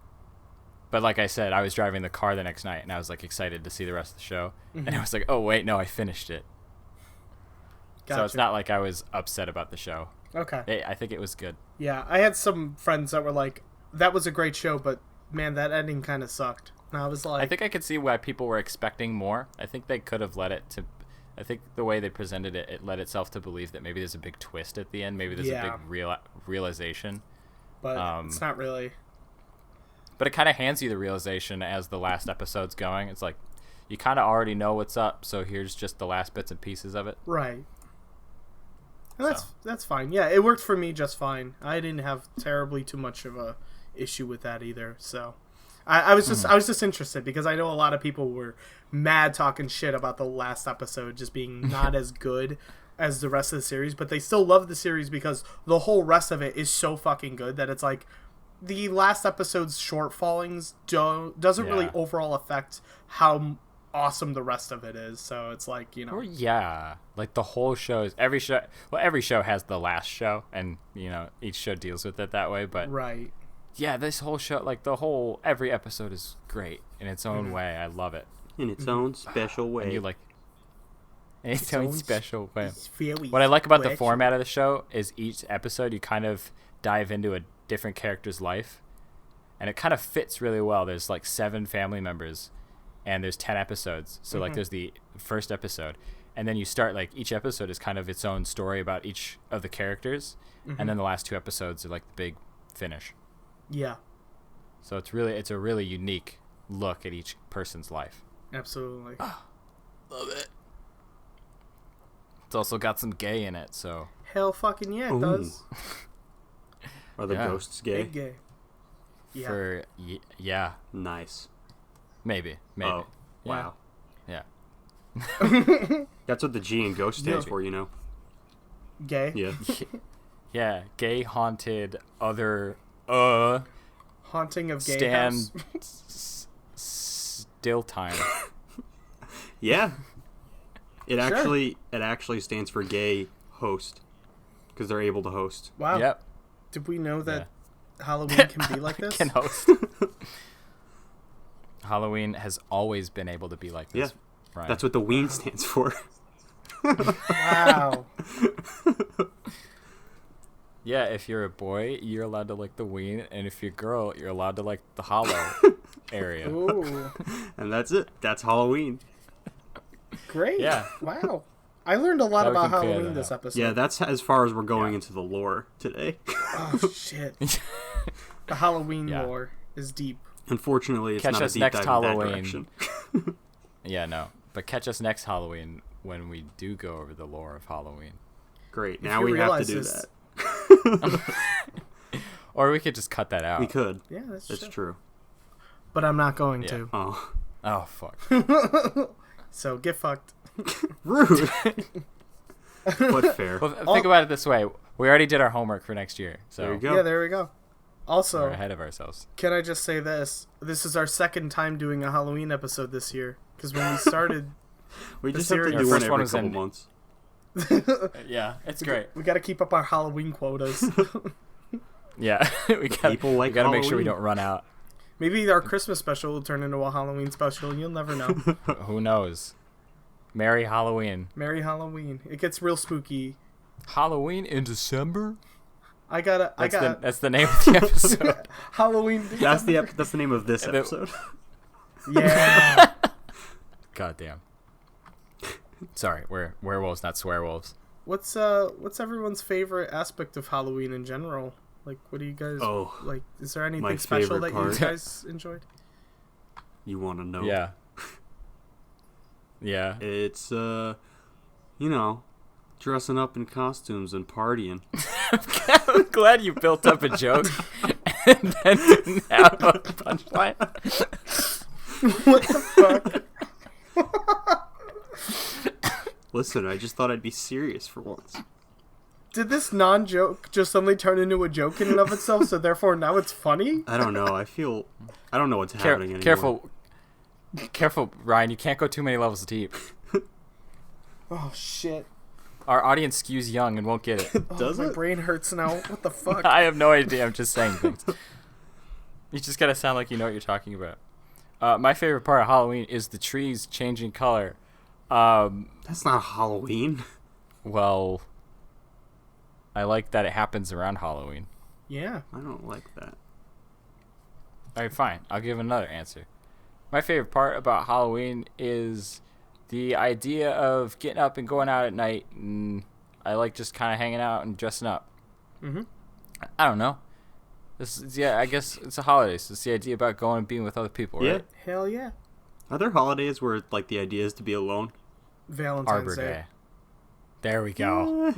But like I said, I was driving the car the next night, and I was like excited to see the rest of the show. And I was like, oh wait, no, I finished it. Gotcha. So it's not like I was upset about the show. Okay. I think it was good. Yeah, I had some friends that were like, that was a great show, but man, that ending kind of sucked. And I was like, I think I could see why people were expecting more. I think they could have led it to, I think the way they presented it, it led itself to believe that maybe there's a big twist at the end. Maybe there's a big realization. But it's not really. But it kind of hands you the realization as the last episode's going. It's like, you kind of already know what's up, so here's just the last bits and pieces of it. Right. And that's fine. Yeah, it worked for me just fine. I didn't have terribly too much of a issue with that either. So I was just interested, because I know a lot of people were mad talking shit about the last episode just being not as good as the rest of the series, but they still love the series because the whole rest of it is so fucking good that it's like, the last episode's shortfallings doesn't really overall affect how awesome the rest of it is. So it's like, you know. Or, yeah. Like, the whole show is... Every show has the last show, and, you know, each show deals with it that way, but... Right. Yeah, this whole show, like, every episode is great in its own way. I love it. In its own special way. And you, like... In its own special way. Very what I like about the special. format of the show is each episode you kind of dive into a different character's life, and it kind of fits really well. There's like 7 family members, and there's 10 episodes. So like there's the first episode, and then you start like each episode is kind of its own story about each of the characters, and then the last 2 episodes are like the big finish. Yeah, So it's a really unique look at each person's life. absolutely. Love it. It's also got some gay in it, so Hell fucking yeah, it Ooh. does. Are the Yeah. ghosts gay? Big gay. Yeah. for yeah, Nice. maybe. Oh, Yeah. wow. Yeah. That's what the G in ghost stands Yeah. for, you know? Gay. Yeah. Yeah, gay haunted other Haunting of gay stand house. still time. Yeah. It actually stands for gay host because they're able to host. Wow. Yep. Did we know that Halloween can be like this? Can host. Halloween has always been able to be like this. Yeah. Ryan. That's what the ween stands for. Wow. Yeah, if you're a boy, you're allowed to like the ween, and if you're a girl, you're allowed to like the hollow area. Ooh. And that's it. That's Halloween. Great. Yeah. Wow. I learned a lot Now we about can clear Halloween that this up. episode. Yeah, that's as far as we're going into the lore today. Oh shit. The Halloween Yeah. lore is deep. Unfortunately, it's Catch not a us deep next dive in that Halloween. direction. Yeah, no. But catch us next Halloween when we do go over the lore of Halloween. Great. If Now you we have to realize do this- that. Or we could just cut that out. We could. Yeah, that's That's true. But I'm not going Yeah. to. Oh. Oh, fuck. So get fucked. Rude. But fair. Well, think about it this way. We already did our homework for next year, so There you go. Yeah, there we go. Also, we're ahead of ourselves. can I just say this? This is our second time doing a Halloween episode this year. Because when we started, We the just have to series- do Our one first one every was couple in- months. Yeah, it's great. we got to keep up our Halloween quotas. Yeah, we got People like we got to make sure we Halloween. don't run out. Maybe our Christmas special will turn into a Halloween special. You'll never know. Who knows? Merry Halloween. Merry Halloween. It gets real spooky. Halloween in December? That's the name of the episode. Halloween. That's the name of this And it- episode. Yeah. God damn. Sorry, we're werewolves, not swearwolves. What's everyone's favorite aspect of Halloween in general? Like, what do you guys like? Is there anything my special favorite that you part. guys enjoyed? You want to know? Yeah. Yeah. It's dressing up in costumes and partying. I'm glad you built up a joke and then didn't have a punchline. What the fuck? Listen, I just thought I'd be serious for once. Did this non-joke just suddenly turn into a joke in and of itself? So therefore now it's funny? I don't know. I don't know what's happening anymore. Careful, Ryan. You can't go too many levels deep. Oh shit! Our audience skews young and won't get it. Does My it? brain hurts now. What the fuck? I have no idea. I'm just saying things. You just gotta sound like you know what you're talking about. My favorite part of Halloween is the trees changing color. That's not Halloween. Well, I like that it happens around Halloween. Yeah. I don't like that. Alright, fine. I'll give another answer. My favorite part about Halloween is the idea of getting up and going out at night. And I like just kind of hanging out and dressing up. Mhm. I don't know. I guess it's a holiday. So it's the idea about going and being with other people, Yeah. right? Hell yeah. Are there holidays where like the idea is to be alone? Valentine's Arbor Day. Day. There we go.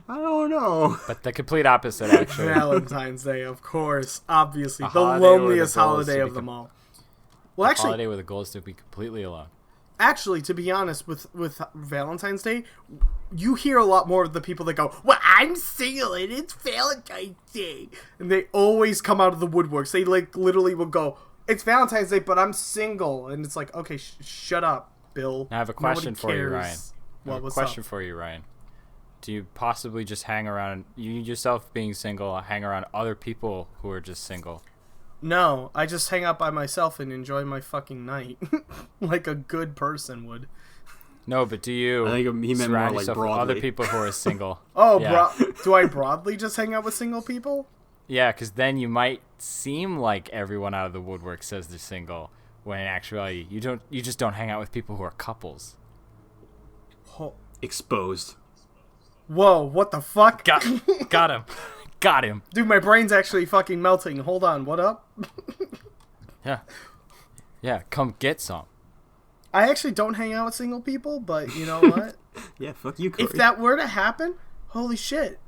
I don't know. But the complete opposite, actually. Valentine's Day, of course. Obviously. A The holiday where the loneliest goal is holiday to of be them all. Well, actually, Holiday where the goal is to be completely alone. to be honest, with Valentine's Day, you hear a lot more of the people that go, "Well, I'm single and it's Valentine's Day," and they always come out of the woodworks. They like literally will go, "It's Valentine's Day, but I'm single," and it's like, okay, shut up, Bill. Now I have a Nobody question for you, cares. Ryan. I Well, have a what's question up? for you, Ryan. Do you possibly just hang around, you yourself being single, hang around other people who are just single? No, I just hang out by myself and enjoy my fucking night, like a good person would. No, but do you I think he meant more surround like yourself with broadly. other people who are single? Oh, yeah. do I broadly just hang out with single people? Yeah, because then you might seem like everyone out of the woodwork says they're single, when in actuality you don't. You just don't hang out with people who are couples. Exposed. Whoa, what the fuck? Got him. Got him. Dude, my brain's actually fucking melting. Hold on, what up? Yeah, come get some. I actually don't hang out with single people, but you know what? Yeah, fuck you, Corey. If that were to happen, holy shit.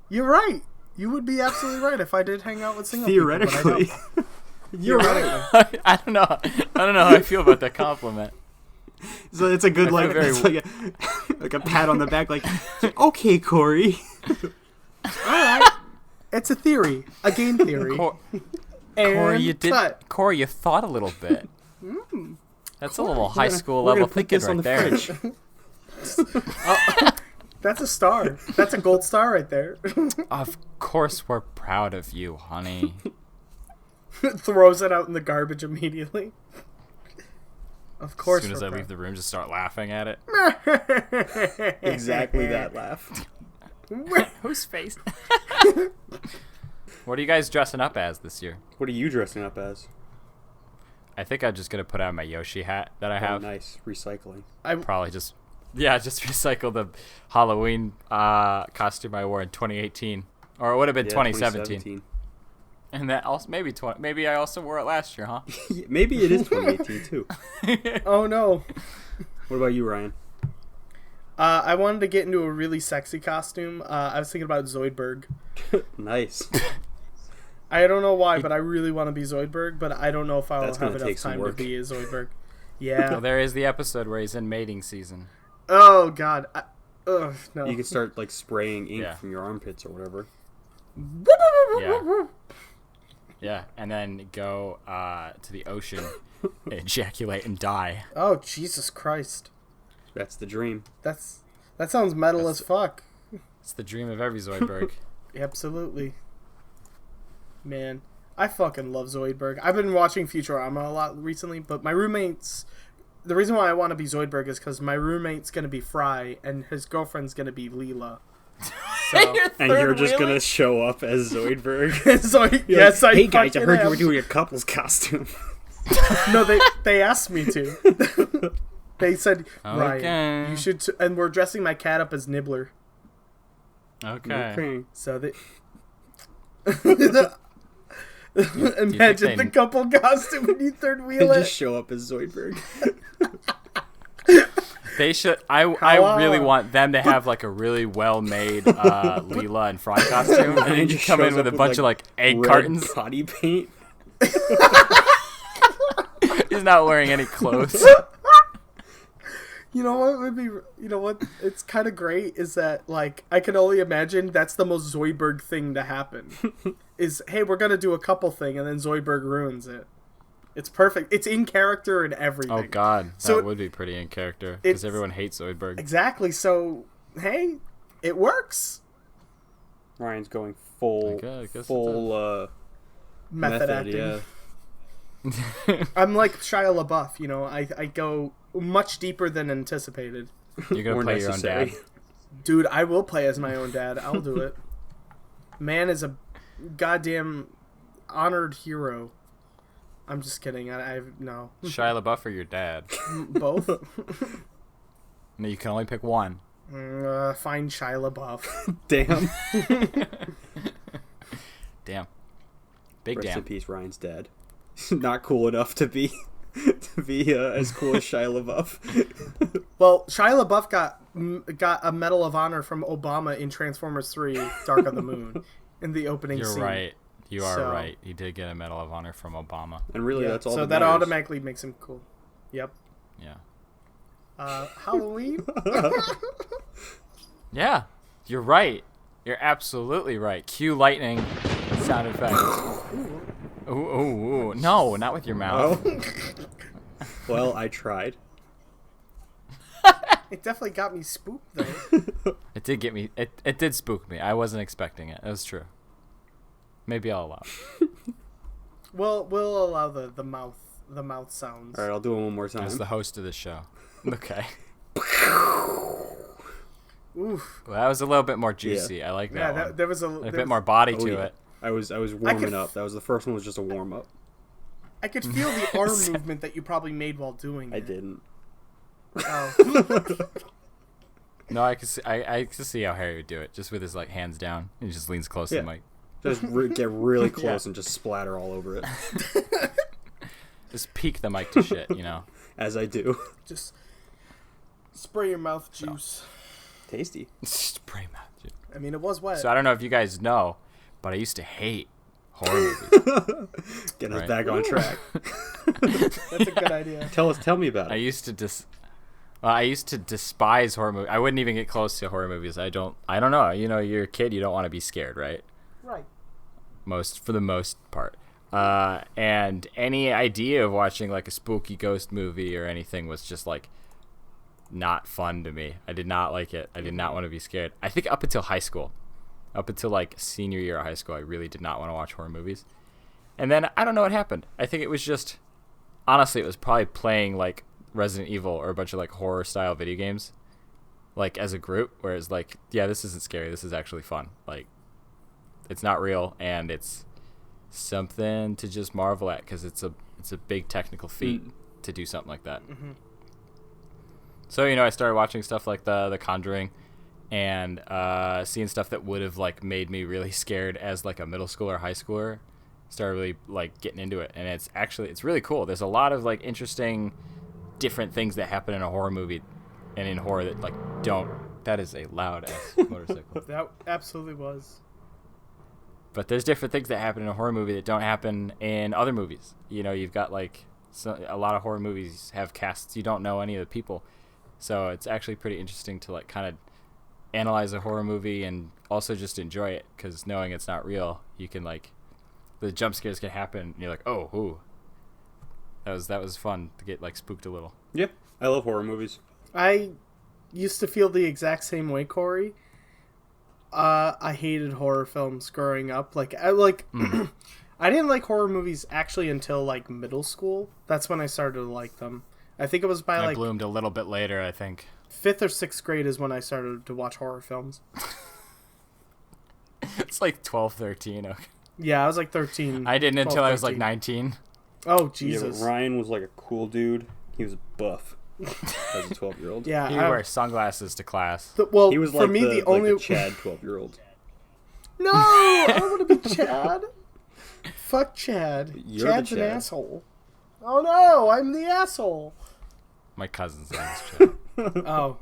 You're right. You would be absolutely right if I did hang out with single Theoretically. people. But You're right. I don't know. I don't know how I feel about that compliment. So it's a good like, very- it's like a pat on the back, like, okay, Corey. Alright. It's a theory. A game theory. And Corey, you did. cut. Corey, you thought a little bit. That's a little high school We're level gonna put thinking this on right the there. fridge. That's a star. That's a gold star right there. Of course, we're proud of you, honey. Throws it out in the garbage immediately. Of course. As soon as I we're leave the room, just start laughing at it. proud. Exactly that laugh. Whose face? What are you guys dressing up as this year? What are you dressing up as? I think I'm just gonna put on my Yoshi hat that I Oh, have. nice. Recycling. Probably just recycle the Halloween costume I wore in 2018, or it would have been 2017. And that also maybe I also wore it last year, huh? Maybe it is 2018 too. Oh no. What about you, Ryan? I wanted to get into a really sexy costume. I was thinking about Zoidberg. Nice. I don't know why, but I really want to be Zoidberg, but I don't know if I'll That's have gonna enough take some time to work. be a Zoidberg. Yeah. Well, there is the episode where he's in mating season. Oh god. Ugh, no. You can start like spraying ink Yeah. from your armpits or whatever. Yeah. Yeah, and then go to the ocean, ejaculate, and die. Oh Jesus Christ. That's the dream. That sounds metal as fuck. It's the dream of every Zoidberg. Absolutely. Man, I fucking love Zoidberg. I've been watching Futurama a lot recently, but my roommates... The reason why I want to be Zoidberg is because my roommate's going to be Fry, and his girlfriend's going to be Leela. So, And you're just gonna show up as Zoidberg. yes, I Hey guys, I fucking heard you am. were doing a couple's costume. No, they asked me to. They said, Okay. Ryan, you should... And we're dressing my cat up as Nibbler. Okay. So they... Imagine the couple costume and you third And wheel just it. show up as Zoidberg. They should. I really want them to have like a really well made Leela and Fry costume, and then you just come in shows with a up bunch of like egg red cartons. potty paint. He's not wearing any clothes. You know what would be... You know what? It's kind of great is that, like, I can only imagine that's the most Zoidberg thing to happen. Is, hey, we're going to do a couple thing, and then Zoidberg ruins it. It's perfect. It's in character and everything. Oh God, So that would be pretty in character because it's- everyone hates Zoidberg. Exactly. So, hey, it works. Ryan's going full, I guess it full Method acting. Yeah. I'm like Shia LaBeouf, you know. I go much deeper than anticipated. You're gonna Or play your own dad. necessary. Dude, I will play as my own dad. I'll do it. Man is a goddamn honored hero. I'm just kidding. I no. Shia LaBeouf or your dad? Both. No, you can only pick one. Find Shia LaBeouf. Damn. Damn. Big Rest damn. in peace, Ryan's dad. Not cool enough to be as cool as Shia LaBeouf. Well, Shia LaBeouf got a Medal of Honor from Obama in Transformers 3: Dark of the Moon in the opening You're scene. right. You are So- right. He did get a Medal of Honor from Obama. And really, Yeah, that's all so that that matters. automatically makes him cool. Yep. Yeah. Halloween? Yeah. You're right. You're absolutely right. Cue lightning sound effects. Ooh, ooh, ooh. No, not with your mouth. Well, I tried. It definitely got me spooked, though. It did get me. It did spook me. I wasn't expecting it. That was true. Maybe I'll allow it. We'll allow the mouth sounds. All right, I'll do it one more time. As the host of this show. Okay. Oof. Well, that was a little bit more juicy. I like that Yeah, one. there was A bit more body Oh, to yeah. it. I was warming up. That was the first one. Was just a warm up. I could feel the arm movement that you probably made while doing it. I didn't. Oh. No, I could see how Harry would do it, just with his like hands down. He just leans close to the mic. Just get really close and just splatter all over it, Just peek the mic to shit, you know. as I do. Just spray your mouth juice. Tasty. Spray mouth. Shit. I mean, it was wet. So I don't know if you guys know, but I used to hate horror movies. Getting us Right. back on track. That's a good idea. Tell me about I it. used to despise horror movies. I wouldn't even get close to horror movies. I don't know. You know, you're a kid. You don't want to be scared, right? Right. For the most part. And any idea of watching like a spooky ghost movie or anything was just like not fun to me. I did not like it. I did not want to be scared. I think up until high school, up until like senior year of high school, I really did not want to watch horror movies. And then I don't know what happened. I think it was just, honestly, it was probably playing like Resident Evil or a bunch of like horror style video games, like as a group, whereas like, yeah, this isn't scary. This is actually fun. Like, it's not real, and it's something to just marvel at because it's a big technical feat to do something like that. Mm-hmm. So, you know, I started watching stuff like The Conjuring and seeing stuff that would have like made me really scared as like a middle schooler or high schooler. Started really like getting into it, and it's really cool. There's a lot of like interesting different things that happen in a horror movie and in horror that like don't. That is a loud ass motorcycle. That absolutely was. But there's different things that happen in a horror movie that don't happen in other movies. You know, you've got like a lot of horror movies have casts you don't know any of the people, so it's actually pretty interesting to like kind of analyze a horror movie and also just enjoy it, because knowing it's not real, you can like the jump scares can happen and you're like, oh, ooh. That was fun to get like spooked a little. Yep, I love horror movies. I used to feel the exact same way, Corey. I hated horror films growing up. Like I didn't like horror movies actually until like middle school. That's when I started to like them. I think it was by I like bloomed a little bit later, I think. 5th or 6th grade is when I started to watch horror films. It's like 12, 13. Okay. Yeah, I was like 13. I didn't 12, until I was like 13. 19. Oh Yeah, Jesus! but Ryan was like a cool dude. He was buff as a 12-year-old. Yeah, He would wear sunglasses to class. well, He was for like me the only like a Chad 12-year-old. No, I don't want to be Chad. Fuck Chad. You're the Chad's an Chad. asshole. Oh no, I'm the asshole. My cousin's name is Chad. Oh,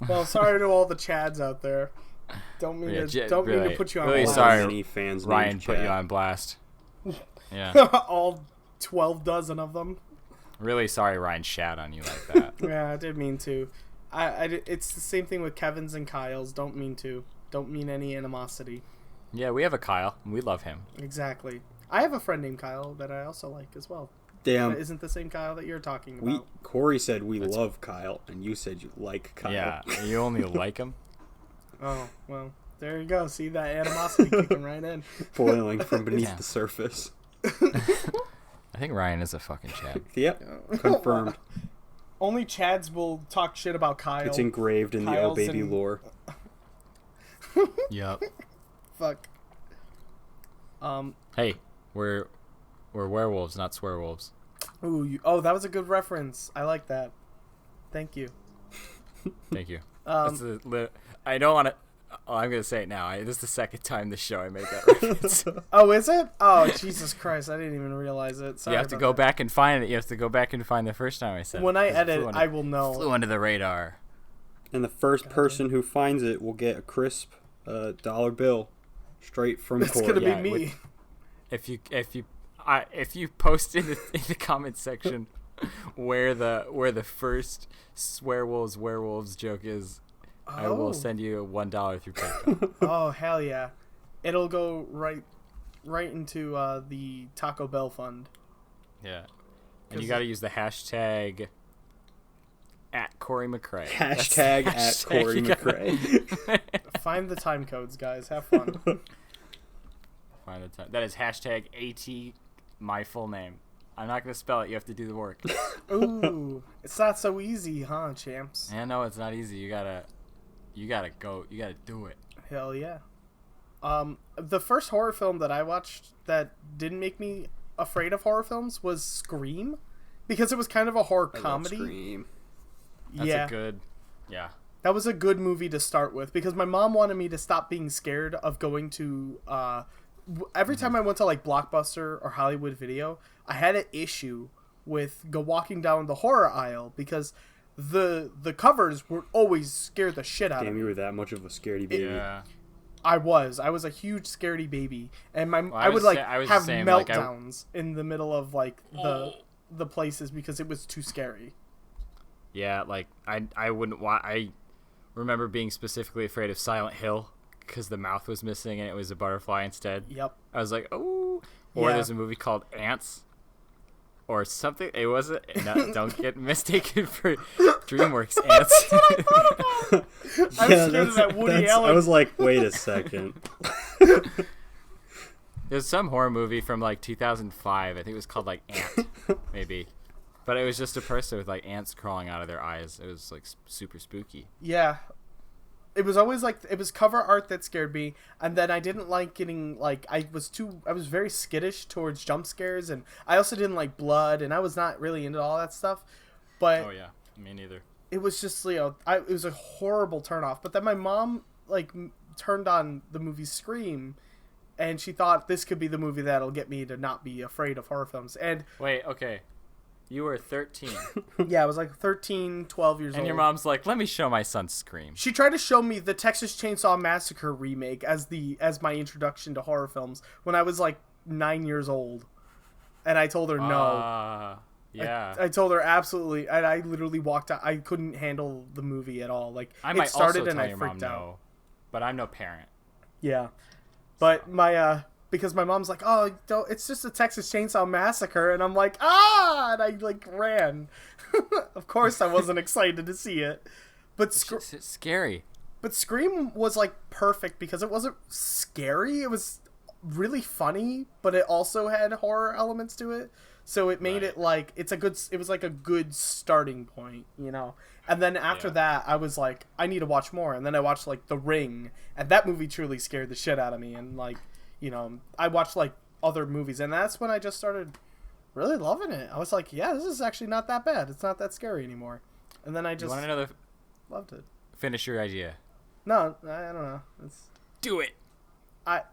well, sorry to all the Chads out there. Don't mean Yeah, to mean really- to put you on really blast. sorry. Any fans Ryan named put you Chad. on blast. Yeah. All 12 dozen of them. Really sorry Ryan shat on you like that. Yeah, I did mean to. It's the same thing with Kevin's and Kyle's. Don't mean to. Don't mean any animosity. Yeah, we have a Kyle. And we love him. Exactly. I have a friend named Kyle that I also like as well. Damn. That isn't the same Kyle that you're talking about. Corey said we love Kyle, and you said you like Kyle. Yeah, you only like him. Oh, well, there you go. See that animosity kicking right in. Boiling from beneath Yeah. the surface. I think Ryan is a fucking Chad. Yep, confirmed. Only Chads will talk shit about Kyle. It's engraved in the Oh Kyle's Baby in- lore. Yep. Fuck. Hey, we're werewolves, not swearwolves. Oh, that was a good reference. I like that. Thank you. Thank you. I don't want to. Oh, I'm gonna say it now. This is the second time this show I made that reference. Oh, is it? Oh, Jesus Christ! I didn't even realize it. Sorry You have to about go that. back and find it. You have to go back and find the first time I said it. When I 'cause it edit, I will know. flew under the radar. And the first person who finds it will get a crisp dollar bill straight from It's Corey. gonna be Yeah, me. If you post in the comment section where the first werewolves joke is, I will send you $1 through PayPal. Oh hell yeah! It'll go right into the Taco Bell fund. Yeah, and you got to use the hashtag at Corey McRae. That's the Hashtag at hashtag Corey you gotta- McRae. Find the time codes, guys. Have fun. Find the time. That is hashtag AT my full name. I'm not gonna spell it. You have to do the work. Ooh, it's not so easy, huh, champs? Yeah, no, it's not easy. You gotta go. You gotta do it. Hell yeah. The first horror film that I watched that didn't make me afraid of horror films was Scream, because it was kind of a horror comedy. Scream. That's a good. Yeah. That was a good movie to start with, because my mom wanted me to stop being scared of going to every time I went to like Blockbuster or Hollywood Video, I had an issue with walking down the horror aisle, because the covers would always scare the shit out of Damn, me. you were that much of a scaredy baby. Yeah. I was a huge scaredy baby, and I would have the same, like, meltdowns in the middle of like the places because it was too scary. Yeah, like I wouldn't want. I remember being specifically afraid of Silent Hill because the mouth was missing and it was a butterfly instead. Yep. I was like, oh. Or Yeah. there's a movie called Ants, or something. It wasn't. No, don't get mistaken for DreamWorks Ants. I was scared of that Woody Allen. I was like, wait a second. There's some horror movie from like 2005. I think it was called like Ant, maybe. But it was just a person with like ants crawling out of their eyes. It was like super spooky. Yeah. It was always like, it was cover art that scared me, and then I didn't like getting, like, I was very skittish towards jump scares, and I also didn't like blood, and I was not really into all that stuff, but Oh yeah, me neither. it was just, you know, it was a horrible turnoff. But then my mom, like, turned on the movie Scream, and she thought this could be the movie that'll get me to not be afraid of horror films, and Wait, okay. You were 13, yeah, I was like 13, 12 years old. and your mom's like, "Let me show my son Scream." She tried to show me the Texas Chainsaw Massacre remake as my introduction to horror films when I was like 9 years old, and I told her no. Yeah. I told her absolutely, and I literally walked out. I couldn't handle the movie at all. Like, I it might started also and tell I your mom freaked out. no, but I'm no parent. Yeah, but because my mom's like, oh, don't, it's just a Texas Chainsaw Massacre, and I'm like, and I like ran. Of course, I wasn't excited to see it, but It's scary. But Scream was like perfect because it wasn't scary. It was really funny, but it also had horror elements to it. So it made it like it was like a good starting point, you know. And then after that, I was like, I need to watch more. And then I watched like The Ring, and that movie truly scared the shit out of me. And like, you know, I watched like other movies, and that's when I just started really loving it. I was like, yeah, this is actually not that bad. It's not that scary anymore. And then I You just want another? loved it. Finish your idea. No, I don't know. Do it.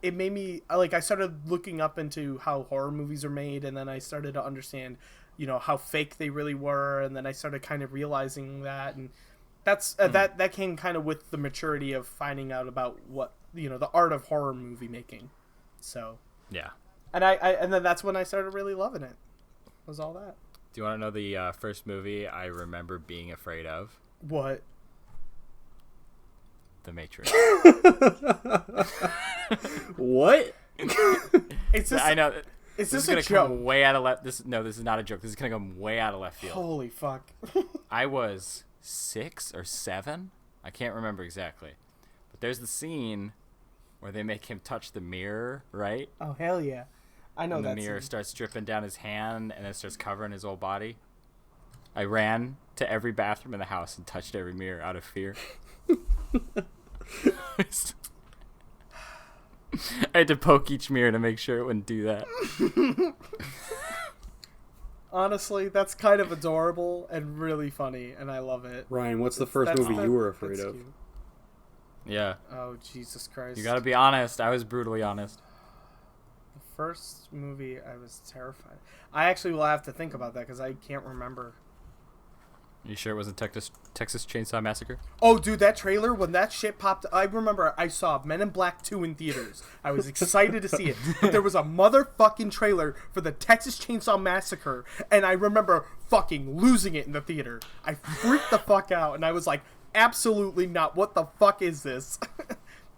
It made me like, I started looking up into how horror movies are made, and then I started to understand, you know, how fake they really were, and then I started kind of realizing that, and that's that came kind of with the maturity of finding out about what, you know, the art of horror movie making. So Yeah. and then that's when I started really loving it. Was all that. Do you want to know the first movie I remember being afraid of? What? The Matrix. What? It's just, I know. Is This is this gonna a joke? come way out of left. This is not a joke. This is gonna come way out of left field. Holy fuck. I was 6 or 7. I can't remember exactly. But there's the scene where they make him touch the mirror, right? Oh hell yeah. I know And the that mirror scene. starts dripping down his hand and then starts covering his whole body. I ran to every bathroom in the house and touched every mirror out of fear. I had to poke each mirror to make sure it wouldn't do that. Honestly, that's kind of adorable and really funny, and I love it. Ryan, what's the first movie you were afraid that's of? cute. Yeah. Oh, Jesus Christ. You gotta be honest. I was brutally honest. The first movie I was terrified. I actually will have to think about that because I can't remember. You sure it wasn't Texas Chainsaw Massacre? Oh, dude, that trailer, when that shit popped, I remember I saw Men in Black 2 in theaters. I was excited to see it. But there was a motherfucking trailer for the Texas Chainsaw Massacre, and I remember fucking losing it in the theater. I freaked the fuck out, and I was like, absolutely not. What the fuck is this?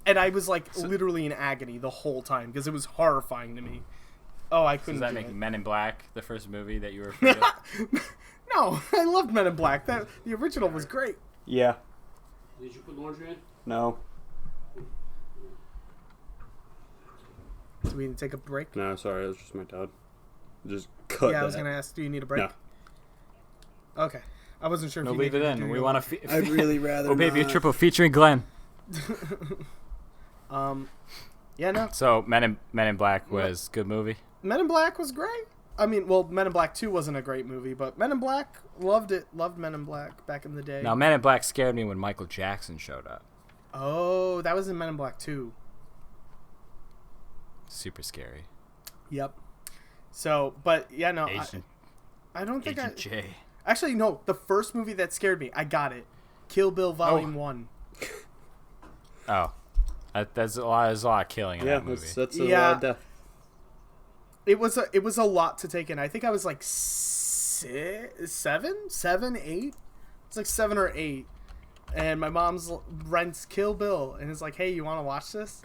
And I was like literally in agony the whole time because it was horrifying to me. Oh, I couldn't Does that do make it. Men in Black the first movie that you were afraid of? No, I loved Men in Black. The original was great. Yeah. Did you put laundry in? No. Do we need to take a break? No, sorry, it was just my dad. Just cut Yeah, that. I was gonna ask. Do you need a break? No. Okay. I wasn't sure. No, if you leave it needed to in. do We your- want to. I'd really rather Oh, baby, a not. triple featuring Glenn. Yeah, no. So Men in Black was good movie. Men in Black was great. I mean, well, Men in Black 2 wasn't a great movie, but Men in Black, loved it. Loved Men in Black back in the day. Now Men in Black scared me when Michael Jackson showed up. Oh, that was in Men in Black 2. Super scary. Yep. So, but yeah, no, Agent, I don't think Agent J. Actually, no, the first movie that scared me, I got it. Kill Bill Volume 1. Oh, there's a lot of killing in Yeah, that movie. that's a Yeah. lot of death. It was a lot to take in. I think I was like 7, 8. It's like 7 or 8. And my mom's rents Kill Bill and is like, "Hey, you want to watch this?"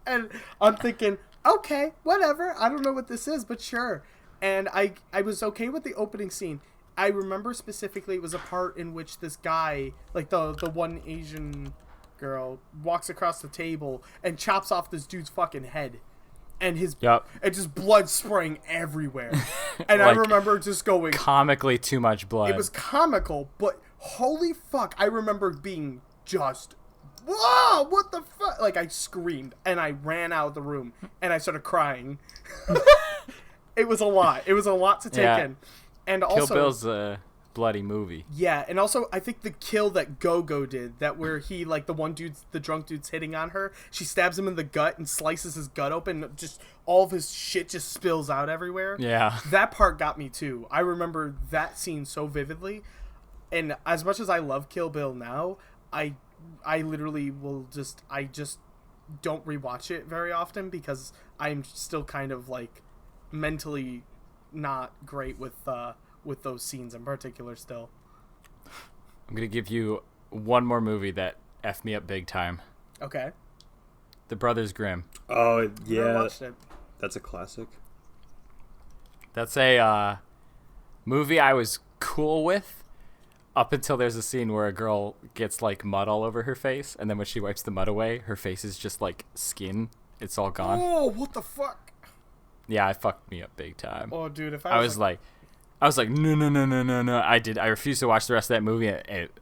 And I'm thinking, "Okay, whatever. I don't know what this is, but sure." And I was okay with the opening scene. I remember specifically it was a part in which this guy, like the one Asian girl, walks across the table and chops off this dude's fucking head. And and just blood spraying everywhere. And I Like, remember just going, comically too much blood. it was comical, but holy fuck, I remember being just, whoa, what the fuck? Like, I screamed and I ran out of the room and I started crying. It was a lot. It was a lot to take Yeah. in. And Kill also, Bill's a bloody movie. yeah, and also I think the kill that Go-Go did, that where he, like, the drunk dude's hitting on her, she stabs him in the gut and slices his gut open, just all of his shit just spills out everywhere. Yeah. That part got me too. I remember that scene so vividly. And as much as I love Kill Bill now, I literally I just don't rewatch it very often because I'm still kind of like mentally not great with those scenes in particular still. I'm gonna give you one more movie that effed me up big time. Okay. The Brothers Grimm. Oh Never yeah, watched it. that's a classic. That's a movie I was cool with up until there's a scene where a girl gets like mud all over her face, and then when she wipes the mud away, her face is just like skin. It's all gone. Oh, what the fuck? Yeah, it fucked me up big time. Oh, dude, if I was like, no. I refused to watch the rest of that movie.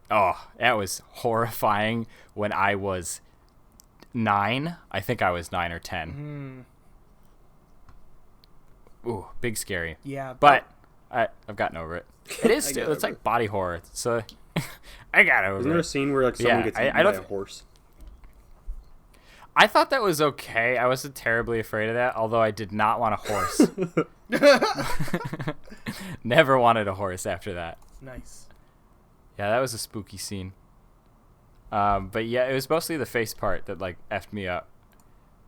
That was horrifying when I was 9. I think I was 9 or 10. Ooh, big scary. yeah, But I've gotten over it. It is I still, got it's over like body horror. So I got over Isn't there a it. scene where like someone Yeah, gets I eaten don't by a horse? I thought that was okay. I wasn't terribly afraid of that, although I did not want a horse. Never wanted a horse after that. nice. Yeah, that was a spooky scene. But yeah, it was mostly the face part that like effed me up.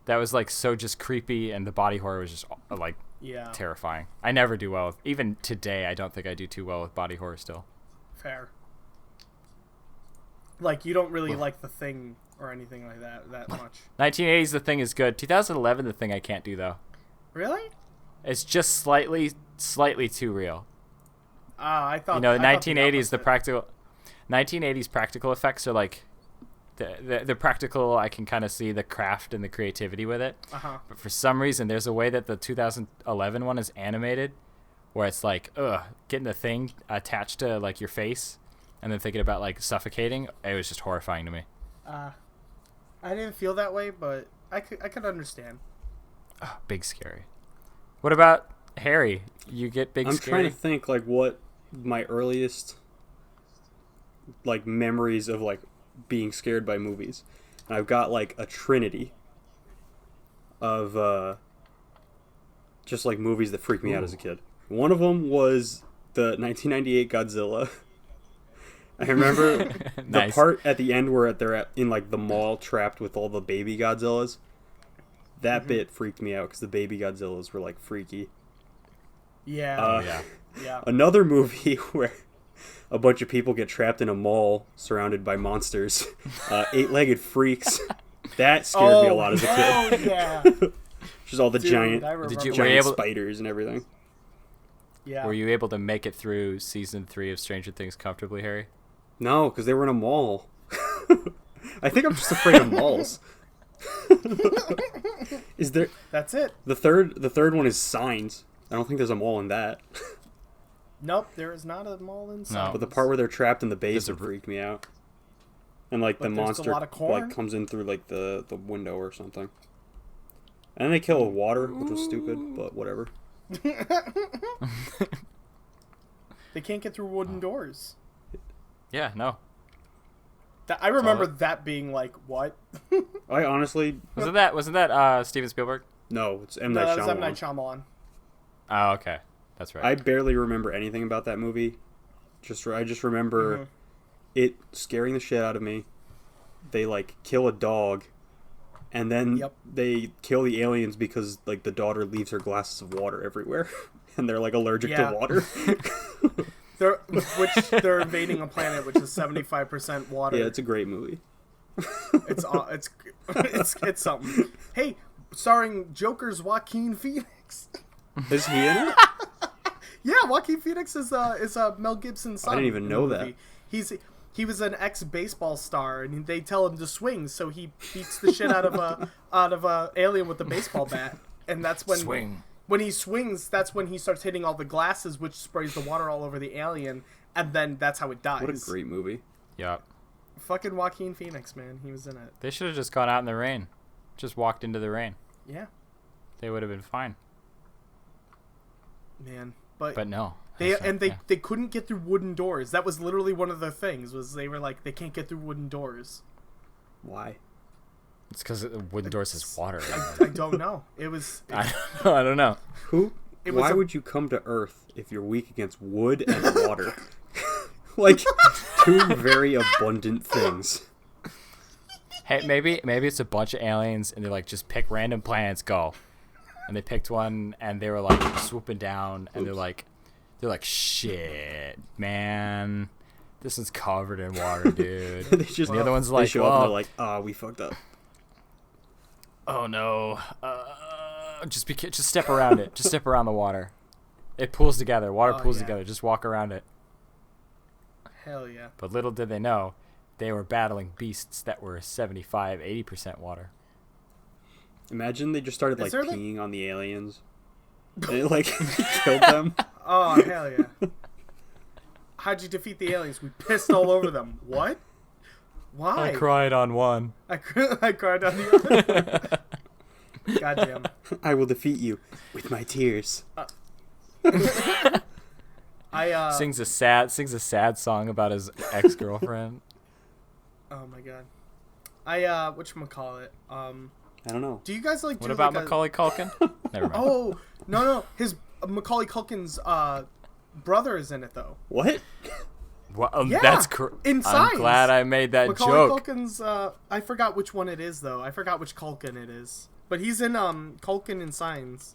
That was like so just creepy, and the body horror was just like Yeah, terrifying. I never do well with, even today, I don't think I do too well with body horror still. fair. Like, you don't really like The Thing or anything like that much. 1980s The Thing is good. 2011 The Thing I can't do though. Really? It's just slightly too real. I thought, You know, I thought the 1980s the opposite. practical 1980s practical effects are like the practical. I can kind of see the craft and the creativity with it. But for some reason, there's a way that the 2011 one is animated, where it's like, getting the thing attached to like your face, and then thinking about like suffocating. It was just horrifying to me. I didn't feel that way, but I could understand. Big scary. What about Harry? You get big I'm scary? trying to think like what my earliest like memories of like being scared by movies. And I've got like a trinity of just like movies that freaked me out as a kid. One of them was the 1998 Godzilla. I remember the Nice. part at the end where they're in like the mall trapped with all the baby Godzillas. That bit freaked me out because the baby Godzillas were like freaky. Yeah. Yeah. Yeah. Another movie where a bunch of people get trapped in a mall surrounded by monsters. Eight-legged freaks. That scared me a lot as a kid. Oh, yeah. Just all the Dude, giant, I remember. Did you- were giant you able- spiders and everything. Yeah. Were you able to make it through season 3 of Stranger Things comfortably, Harry? No, because they were in a mall. I think I'm just afraid of malls. Is there That's it. the third one is Signs. I don't think there's a mall in that. Nope, there is not a mall in Signs. But the part where they're trapped in the There's basement a- freaked me out. And like the But there's a monster lot of corn? like comes in through like the window or something. And then they kill with water, which was stupid, but whatever. They can't get through wooden doors. Yeah, no. I remember it. that being like, what? I honestly Wasn't that Steven Spielberg? no, it's M No, Night that was M. Shyamalan. Night Shyamalan. Oh, okay. That's right. I barely remember anything about that movie. I just remember it scaring the shit out of me. They like kill a dog, and then Yep. they kill the aliens because like the daughter leaves her glasses of water everywhere, and they're like allergic Yeah. to water. They're invading a planet which is 75% water. Yeah, it's a great movie. It's something. Hey, starring Joker's Joaquin Phoenix. Is he in it? Yeah, Joaquin Phoenix is Mel Gibson's son. I didn't even in the know movie. He was an ex-baseball star, and they tell him to swing, so he beats the shit out of a alien with a baseball bat, and that's when Swing. when he swings, that's when he starts hitting all the glasses, which sprays the water all over the alien, and then that's how it dies. What a great movie. Yep. Fucking Joaquin Phoenix, man, he was in it. They should have just gone out in the rain. Just walked into the rain. Yeah, They would have been fine. man, But no. They That's not- yeah. they couldn't get through wooden doors. That was literally one of their things. Was they were like they can't get through wooden doors. Why? It's because wooden doors is water. I don't know. It was I don't know. Why would you come to Earth if you're weak against wood and water? Like two very abundant things. Hey, maybe it's a bunch of aliens and they're like, just pick random planets, go. And they picked one and they were like swooping down and they're like, shit, man, this one's covered in water, dude. They just And the other one's they like, show up and well, they're like, we fucked up. oh no, just step around it. Just step around the water. It pools together. Water pools yeah. together. Just walk around it. hell yeah. But little did they know, they were battling beasts that were 75-80% water. Imagine they just started like there, like- peeing on the aliens. And it like killed them. Oh hell yeah. How'd you defeat the aliens? We pissed all over them. What? Why? I cried on one. I cried on the other. Goddamn. I will defeat you with my tears. Sings a sad song about his ex-girlfriend. Oh my god. Whatchamacallit? I don't know. Do you guys like? What do about like Macaulay Culkin? Never mind. Oh no, his Macaulay Culkin's brother is in it though. What? Well, Yeah, that's in I'm Signs. glad I made that Macaulay joke. Culkin's I forgot which one it is though. I forgot which Culkin it is. But he's in Culkin in Signs.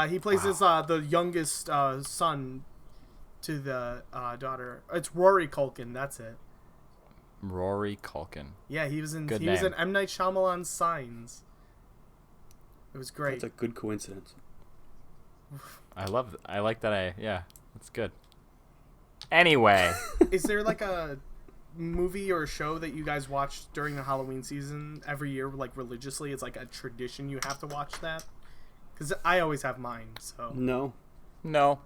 He plays his the youngest son to the daughter. It's Rory Culkin. That's it. Rory Culkin. Yeah, he was in Good was name. in M. Night Shyamalan's Signs. It was great. That's a good coincidence. I like that. Yeah, that's good. Anyway, Is there like a movie or a show that you guys watch during the Halloween season every year, like religiously? It's like a tradition you have to watch that? Because I always have mine. So. No. no.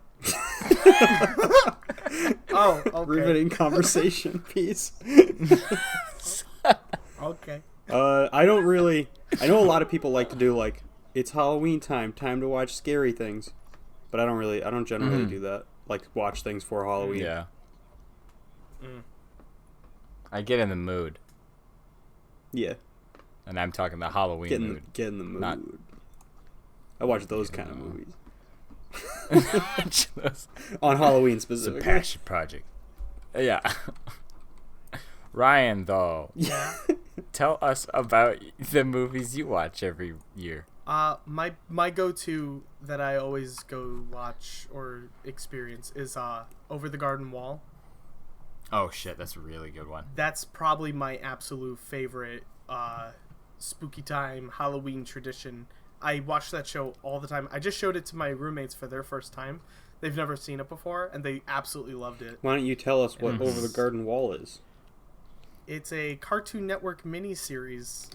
Oh, okay. Riveting conversation piece. Okay. I don't really. I know a lot of people like to do like it's Halloween time to watch scary things, but I don't generally do that. Like watch things for Halloween. Yeah. I get in the mood, Yeah. and I'm talking the Halloween mood. Get in the mood. Not- I watch those kind of movies It's on Halloween a specifically. passion project. Yeah. Ryan, though, Yeah. tell us about the movies you watch every year. My go-to that I always go watch or experience is Over the Garden Wall. Oh shit, that's a really good one. That's probably my absolute favorite spooky time Halloween tradition. I watch that show all the time. I just showed it to my roommates for their first time. They've never seen it before, and they absolutely loved it. Why don't you tell us what Over the Garden Wall is? It's a Cartoon Network miniseries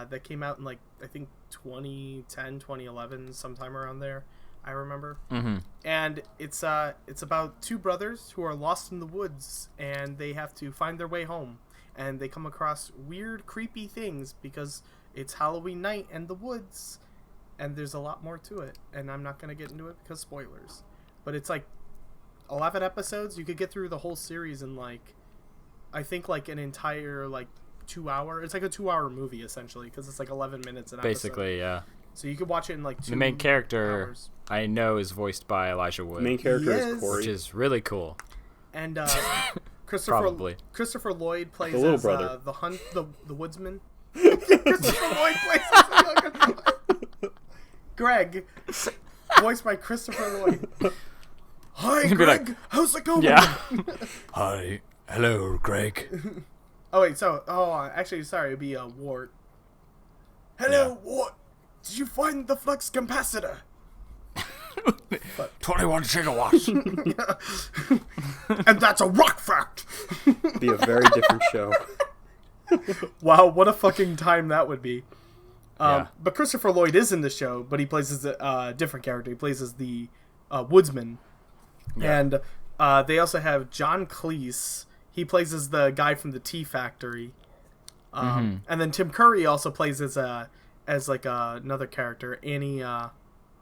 that came out in like I think 2010, 2011, sometime around there. I remember. Mm-hmm. And it's about two brothers who are lost in the woods and they have to find their way home. And they come across weird, creepy things because it's Halloween night and the woods. And there's a lot more to it. And I'm not going to get into it because spoilers. But it's like 11 episodes. You could get through the whole series in like, I think like an entire like 2 hour. It's like a 2 hour movie essentially because it's like 11 minutes an episode. Basically, yeah. So you could watch it in like 2 The main character hours. I know is voiced by Elijah Wood, The main character Yes. is Corey. which is really cool. And Probably. Christopher Lloyd plays The little as brother. the woodsman. Christopher Lloyd plays as the younger brother. Greg, voiced by Christopher Lloyd. Hi, He'd be Greg. like, How's it going? Yeah. Hi. Hello, Greg. Oh wait, actually, sorry, it'd be a Wart. Hello, Wart. Did you find the flux capacitor? 21 gigawatts. And that's a rock fact. Be a very different show. Wow, what a fucking time that would be. Yeah. But Christopher Lloyd is in the show, but he plays as a different character. He plays as the woodsman. Yeah. And they also have John Cleese. He plays as the guy from the Tea Factory. And then Tim Curry also plays as another character, Annie,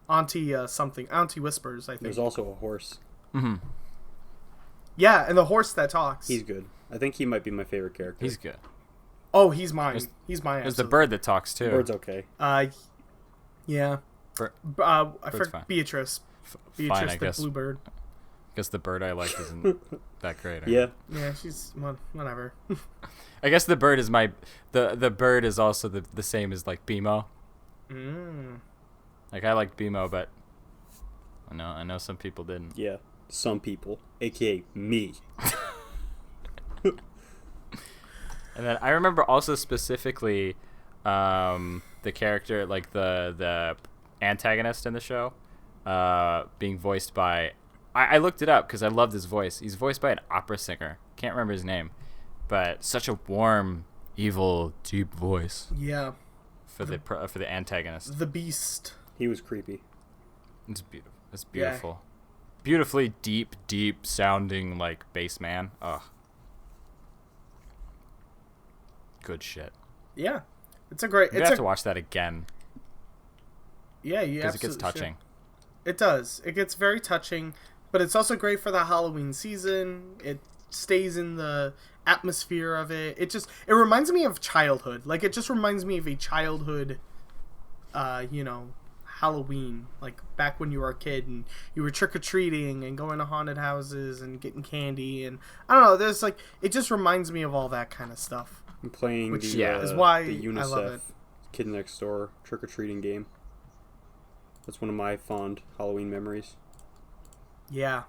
Auntie Auntie Whispers, I think. There's also a horse. Yeah, and the horse that talks. He's good. I think he might be my favorite character. He's good. Oh, he's mine. He's mine. There's the bird that talks too. Bird's okay. Yeah. Bir- I Bird's forgot fine. Beatrice. fine, Beatrice, I the guess. bluebird. Guess the bird I like isn't that great. Yeah. Yeah, she's whatever. I guess the bird is the bird is also the same as like BMO. Like I liked BMO, but I know some people didn't. Yeah. Some people, aka me. And then I remember also specifically the character, like the antagonist in the show, being voiced by. I looked it up because I loved his voice. He's voiced by an opera singer. Can't remember his name, but such a warm, evil, deep voice Yeah. for the antagonist. The Beast. He was creepy. It's beautiful. It's beautiful. Beautifully deep sounding like bass man. Ugh. Good shit. Yeah. It's a great. You have to watch that again Yeah, you because it gets absolutely should. touching. It does. It gets very touching, but it's also great for the Halloween season. It stays in the atmosphere of it. It reminds me of childhood. Like it just reminds me of a childhood Halloween, like back when you were a kid and you were trick-or-treating and going to haunted houses and getting candy, and I don't know, there's like, it just reminds me of all that kind of stuff. I'm playing Which is why the I love UNICEF it. Kid Next Door trick-or-treating game. That's one of my fond Halloween memories. Yeah.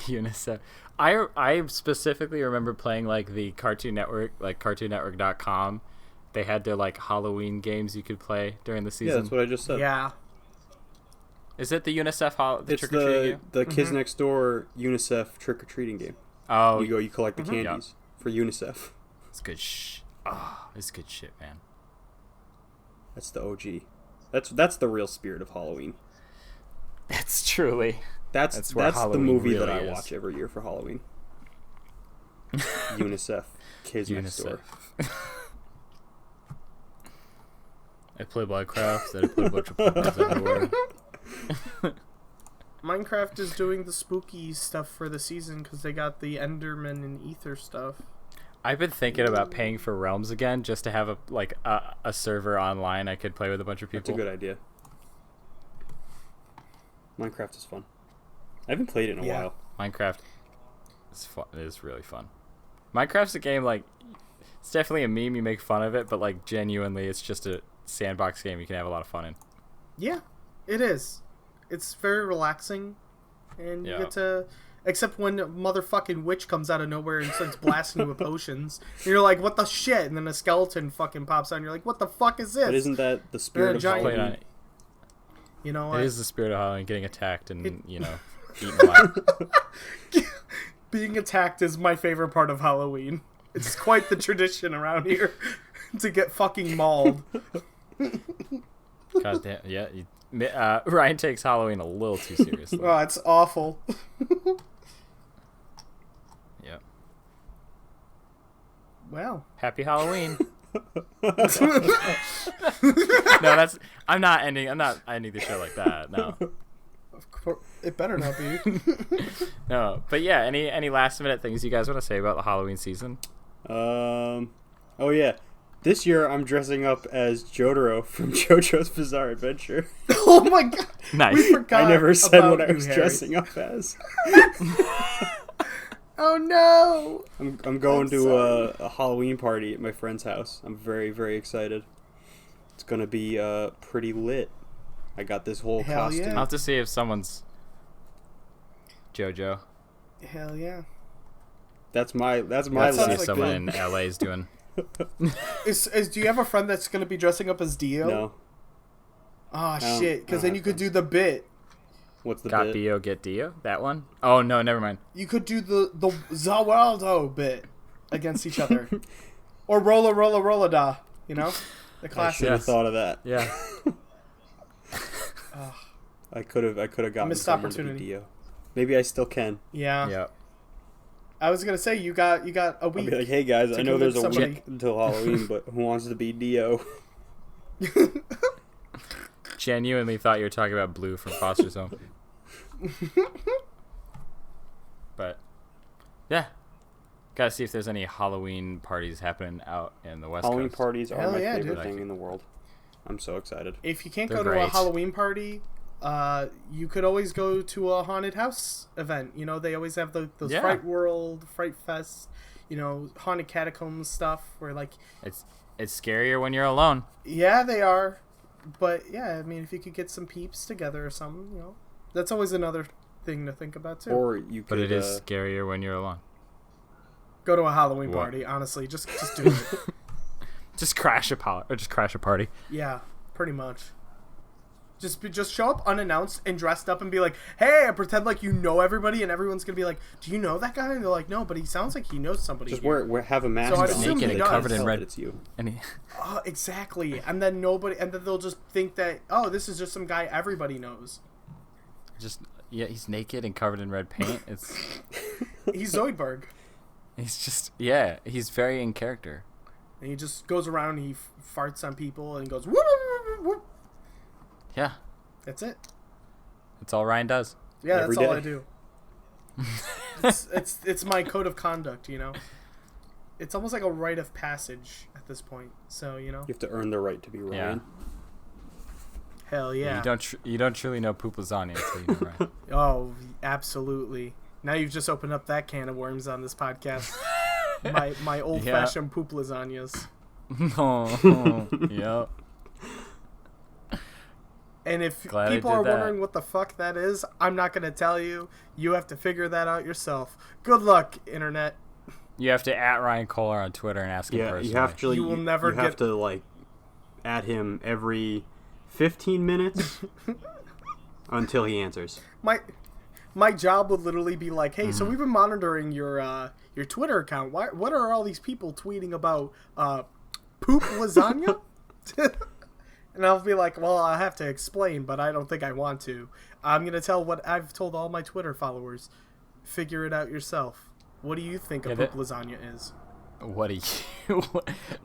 UNICEF. I specifically remember playing like the Cartoon Network, like CartoonNetwork.com. They had their like Halloween games you could play during the Yeah, season. that's what I just said. Yeah. Is it the UNICEF It's trick-or-treating game? the Kids Next Door UNICEF trick-or-treating game. Oh, You collect the candies for UNICEF. it's good it's good shit, man. That's the OG. That's the real spirit of Halloween. It's truly. That's where the Halloween movie that really I is. watch every year for Halloween. UNICEF Kids Next Door. I play Minecraft, then I play a bunch of Pokemon everywhere. Minecraft is doing the spooky stuff for the season because they got the Enderman and Ether stuff. I've been thinking about paying for Realms again just to have a server online I could play with a bunch of people. That's a good idea. Minecraft is fun. I haven't played it in a while. Minecraft is fun. It is really fun. Minecraft's a game like it's definitely a meme. You make fun of it, but like genuinely, it's just a sandbox game you can have a lot of fun in. Yeah, it is. It's very relaxing, and you Yeah. get to. Except when a motherfucking witch comes out of nowhere and starts blasting you with potions. And you're like, what the shit? And then a skeleton fucking pops out and you're like, what the fuck is this? But isn't that the spirit of giant- Played on Halloween? it. You know It what? is the spirit of Halloween, getting attacked and eaten alive. Being attacked is my favorite part of Halloween. It's quite the tradition around here to get fucking mauled. God damn. Yeah. Ryan takes Halloween a little too seriously. Oh, it's awful. Yep. Wow. Happy Halloween. No, I'm not ending the show like that. No. Of course, it better not be. No. But yeah, any last minute things you guys want to say about the Halloween season? Oh yeah. This year I'm dressing up as Jotaro from JoJo's Bizarre Adventure. Oh my god. Nice. We forgot I never said about what I you, was Harry. dressing up as. Oh no. I'm going I'm to sorry. a Halloween party at my friend's house. I'm very, very excited. It's gonna be pretty lit. I got this whole Hell costume. yeah. I'll have to see if someone's JoJo. Hell yeah. That's my Let's see list. if like someone fun. in LA is doing. Do you have a friend that's gonna be dressing up as Dio? No. Oh don't- shit! I Because don't then have you could friends. do the bit. What's the Got bit? Dio, get Dio? That one? Oh, no, never mind. You could do the Zawaldo bit against each other, or rolla da. You know, the I classic. should have Yes. thought of that. Yeah. I could have gotten Missed someone to be opportunity. Dio. Maybe I still can. Yeah. Yeah. I was gonna say you got a I'll week. be like, hey guys, to I know there's a convince somebody. week until Halloween, but who wants to be Dio? Genuinely thought you were talking about Blue from Foster's Home. But, yeah. Gotta see if there's any Halloween parties happening out in the West Halloween Coast. parties are Hell my yeah, favorite dude. thing in the world. I'm so excited. If you can't They're go to a great. Halloween party, you could always go to a haunted house event. You know, they always have those Yeah. Fright World, Fright Fest, you know, haunted catacombs stuff where like, It's scarier when you're alone. yeah, they are. But yeah, I mean, if you could get some peeps together or something, you know, that's always another thing to think about too. Or you could. But it is scarier when you're alone. Go to a Halloween What? party, honestly. Just do it. Just crash a party. Yeah, pretty much. Just show up unannounced and dressed up and be like, hey, and pretend like you know everybody, and everyone's gonna be like, do you know that guy? And they're like, no, but he sounds like he knows somebody. Just here." have a mask So I'd on assume so he they does. can't Covered in tell red. that it's you. And Oh, exactly. And then they'll just think that, oh, this is just some guy everybody knows. he's naked and covered in red paint. It's He's Zoidberg. he's very in character. And he just goes around and he farts on people and goes, whoop, whoop, whoop, whoop. Yeah, That's it. that's all Ryan does. Yeah, Every that's all day. I do. It's my code of conduct, you know? It's almost like a rite of passage at this point. So, you know, You have to earn the right to be Ryan. hell yeah. You don't truly know poop lasagna until you know Ryan. Oh, absolutely. Now you've just opened up that can of worms on this podcast. my old-fashioned poop lasagnas. Oh, yep. And if Glad I people did are that. wondering what the fuck that is, I'm not going to tell you. You have to figure that out yourself. Good luck, internet. You have to at Ryan Koller on Twitter and ask him Yeah, personally. you have to. You will never you have get- to like add him every 15 minutes until he answers. My job would literally be like, hey, so we've been monitoring your Twitter account. What are all these people tweeting about poop lasagna? And I'll be like, well, I have to explain, but I don't think I want to. I'm going to tell what I've told all my Twitter followers. Figure it out yourself. What do you think a poop lasagna is? What do you?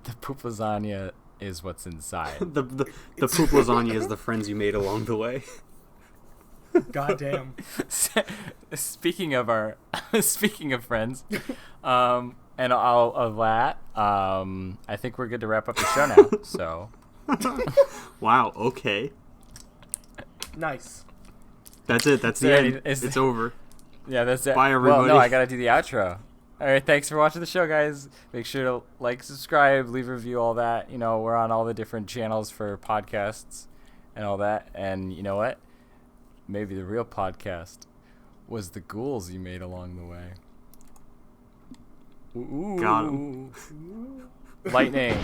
The poop lasagna is what's inside. The poop lasagna is the friends you made along the way. Goddamn. Speaking of friends, and all of that, I think we're good to wrap up the show now. So. Wow. Okay. Nice. That's it. That's So the any- end. is- It's over. Yeah, that's it. Bye, Well, everybody. no, I gotta do the outro. All right, thanks for watching the show, guys. Make sure to like, subscribe, leave a review, all that. You know, we're on all the different channels for podcasts and all that. And you know what? Maybe the real podcast was the ghouls you made along the way. Ooh. Got 'em. Lightning.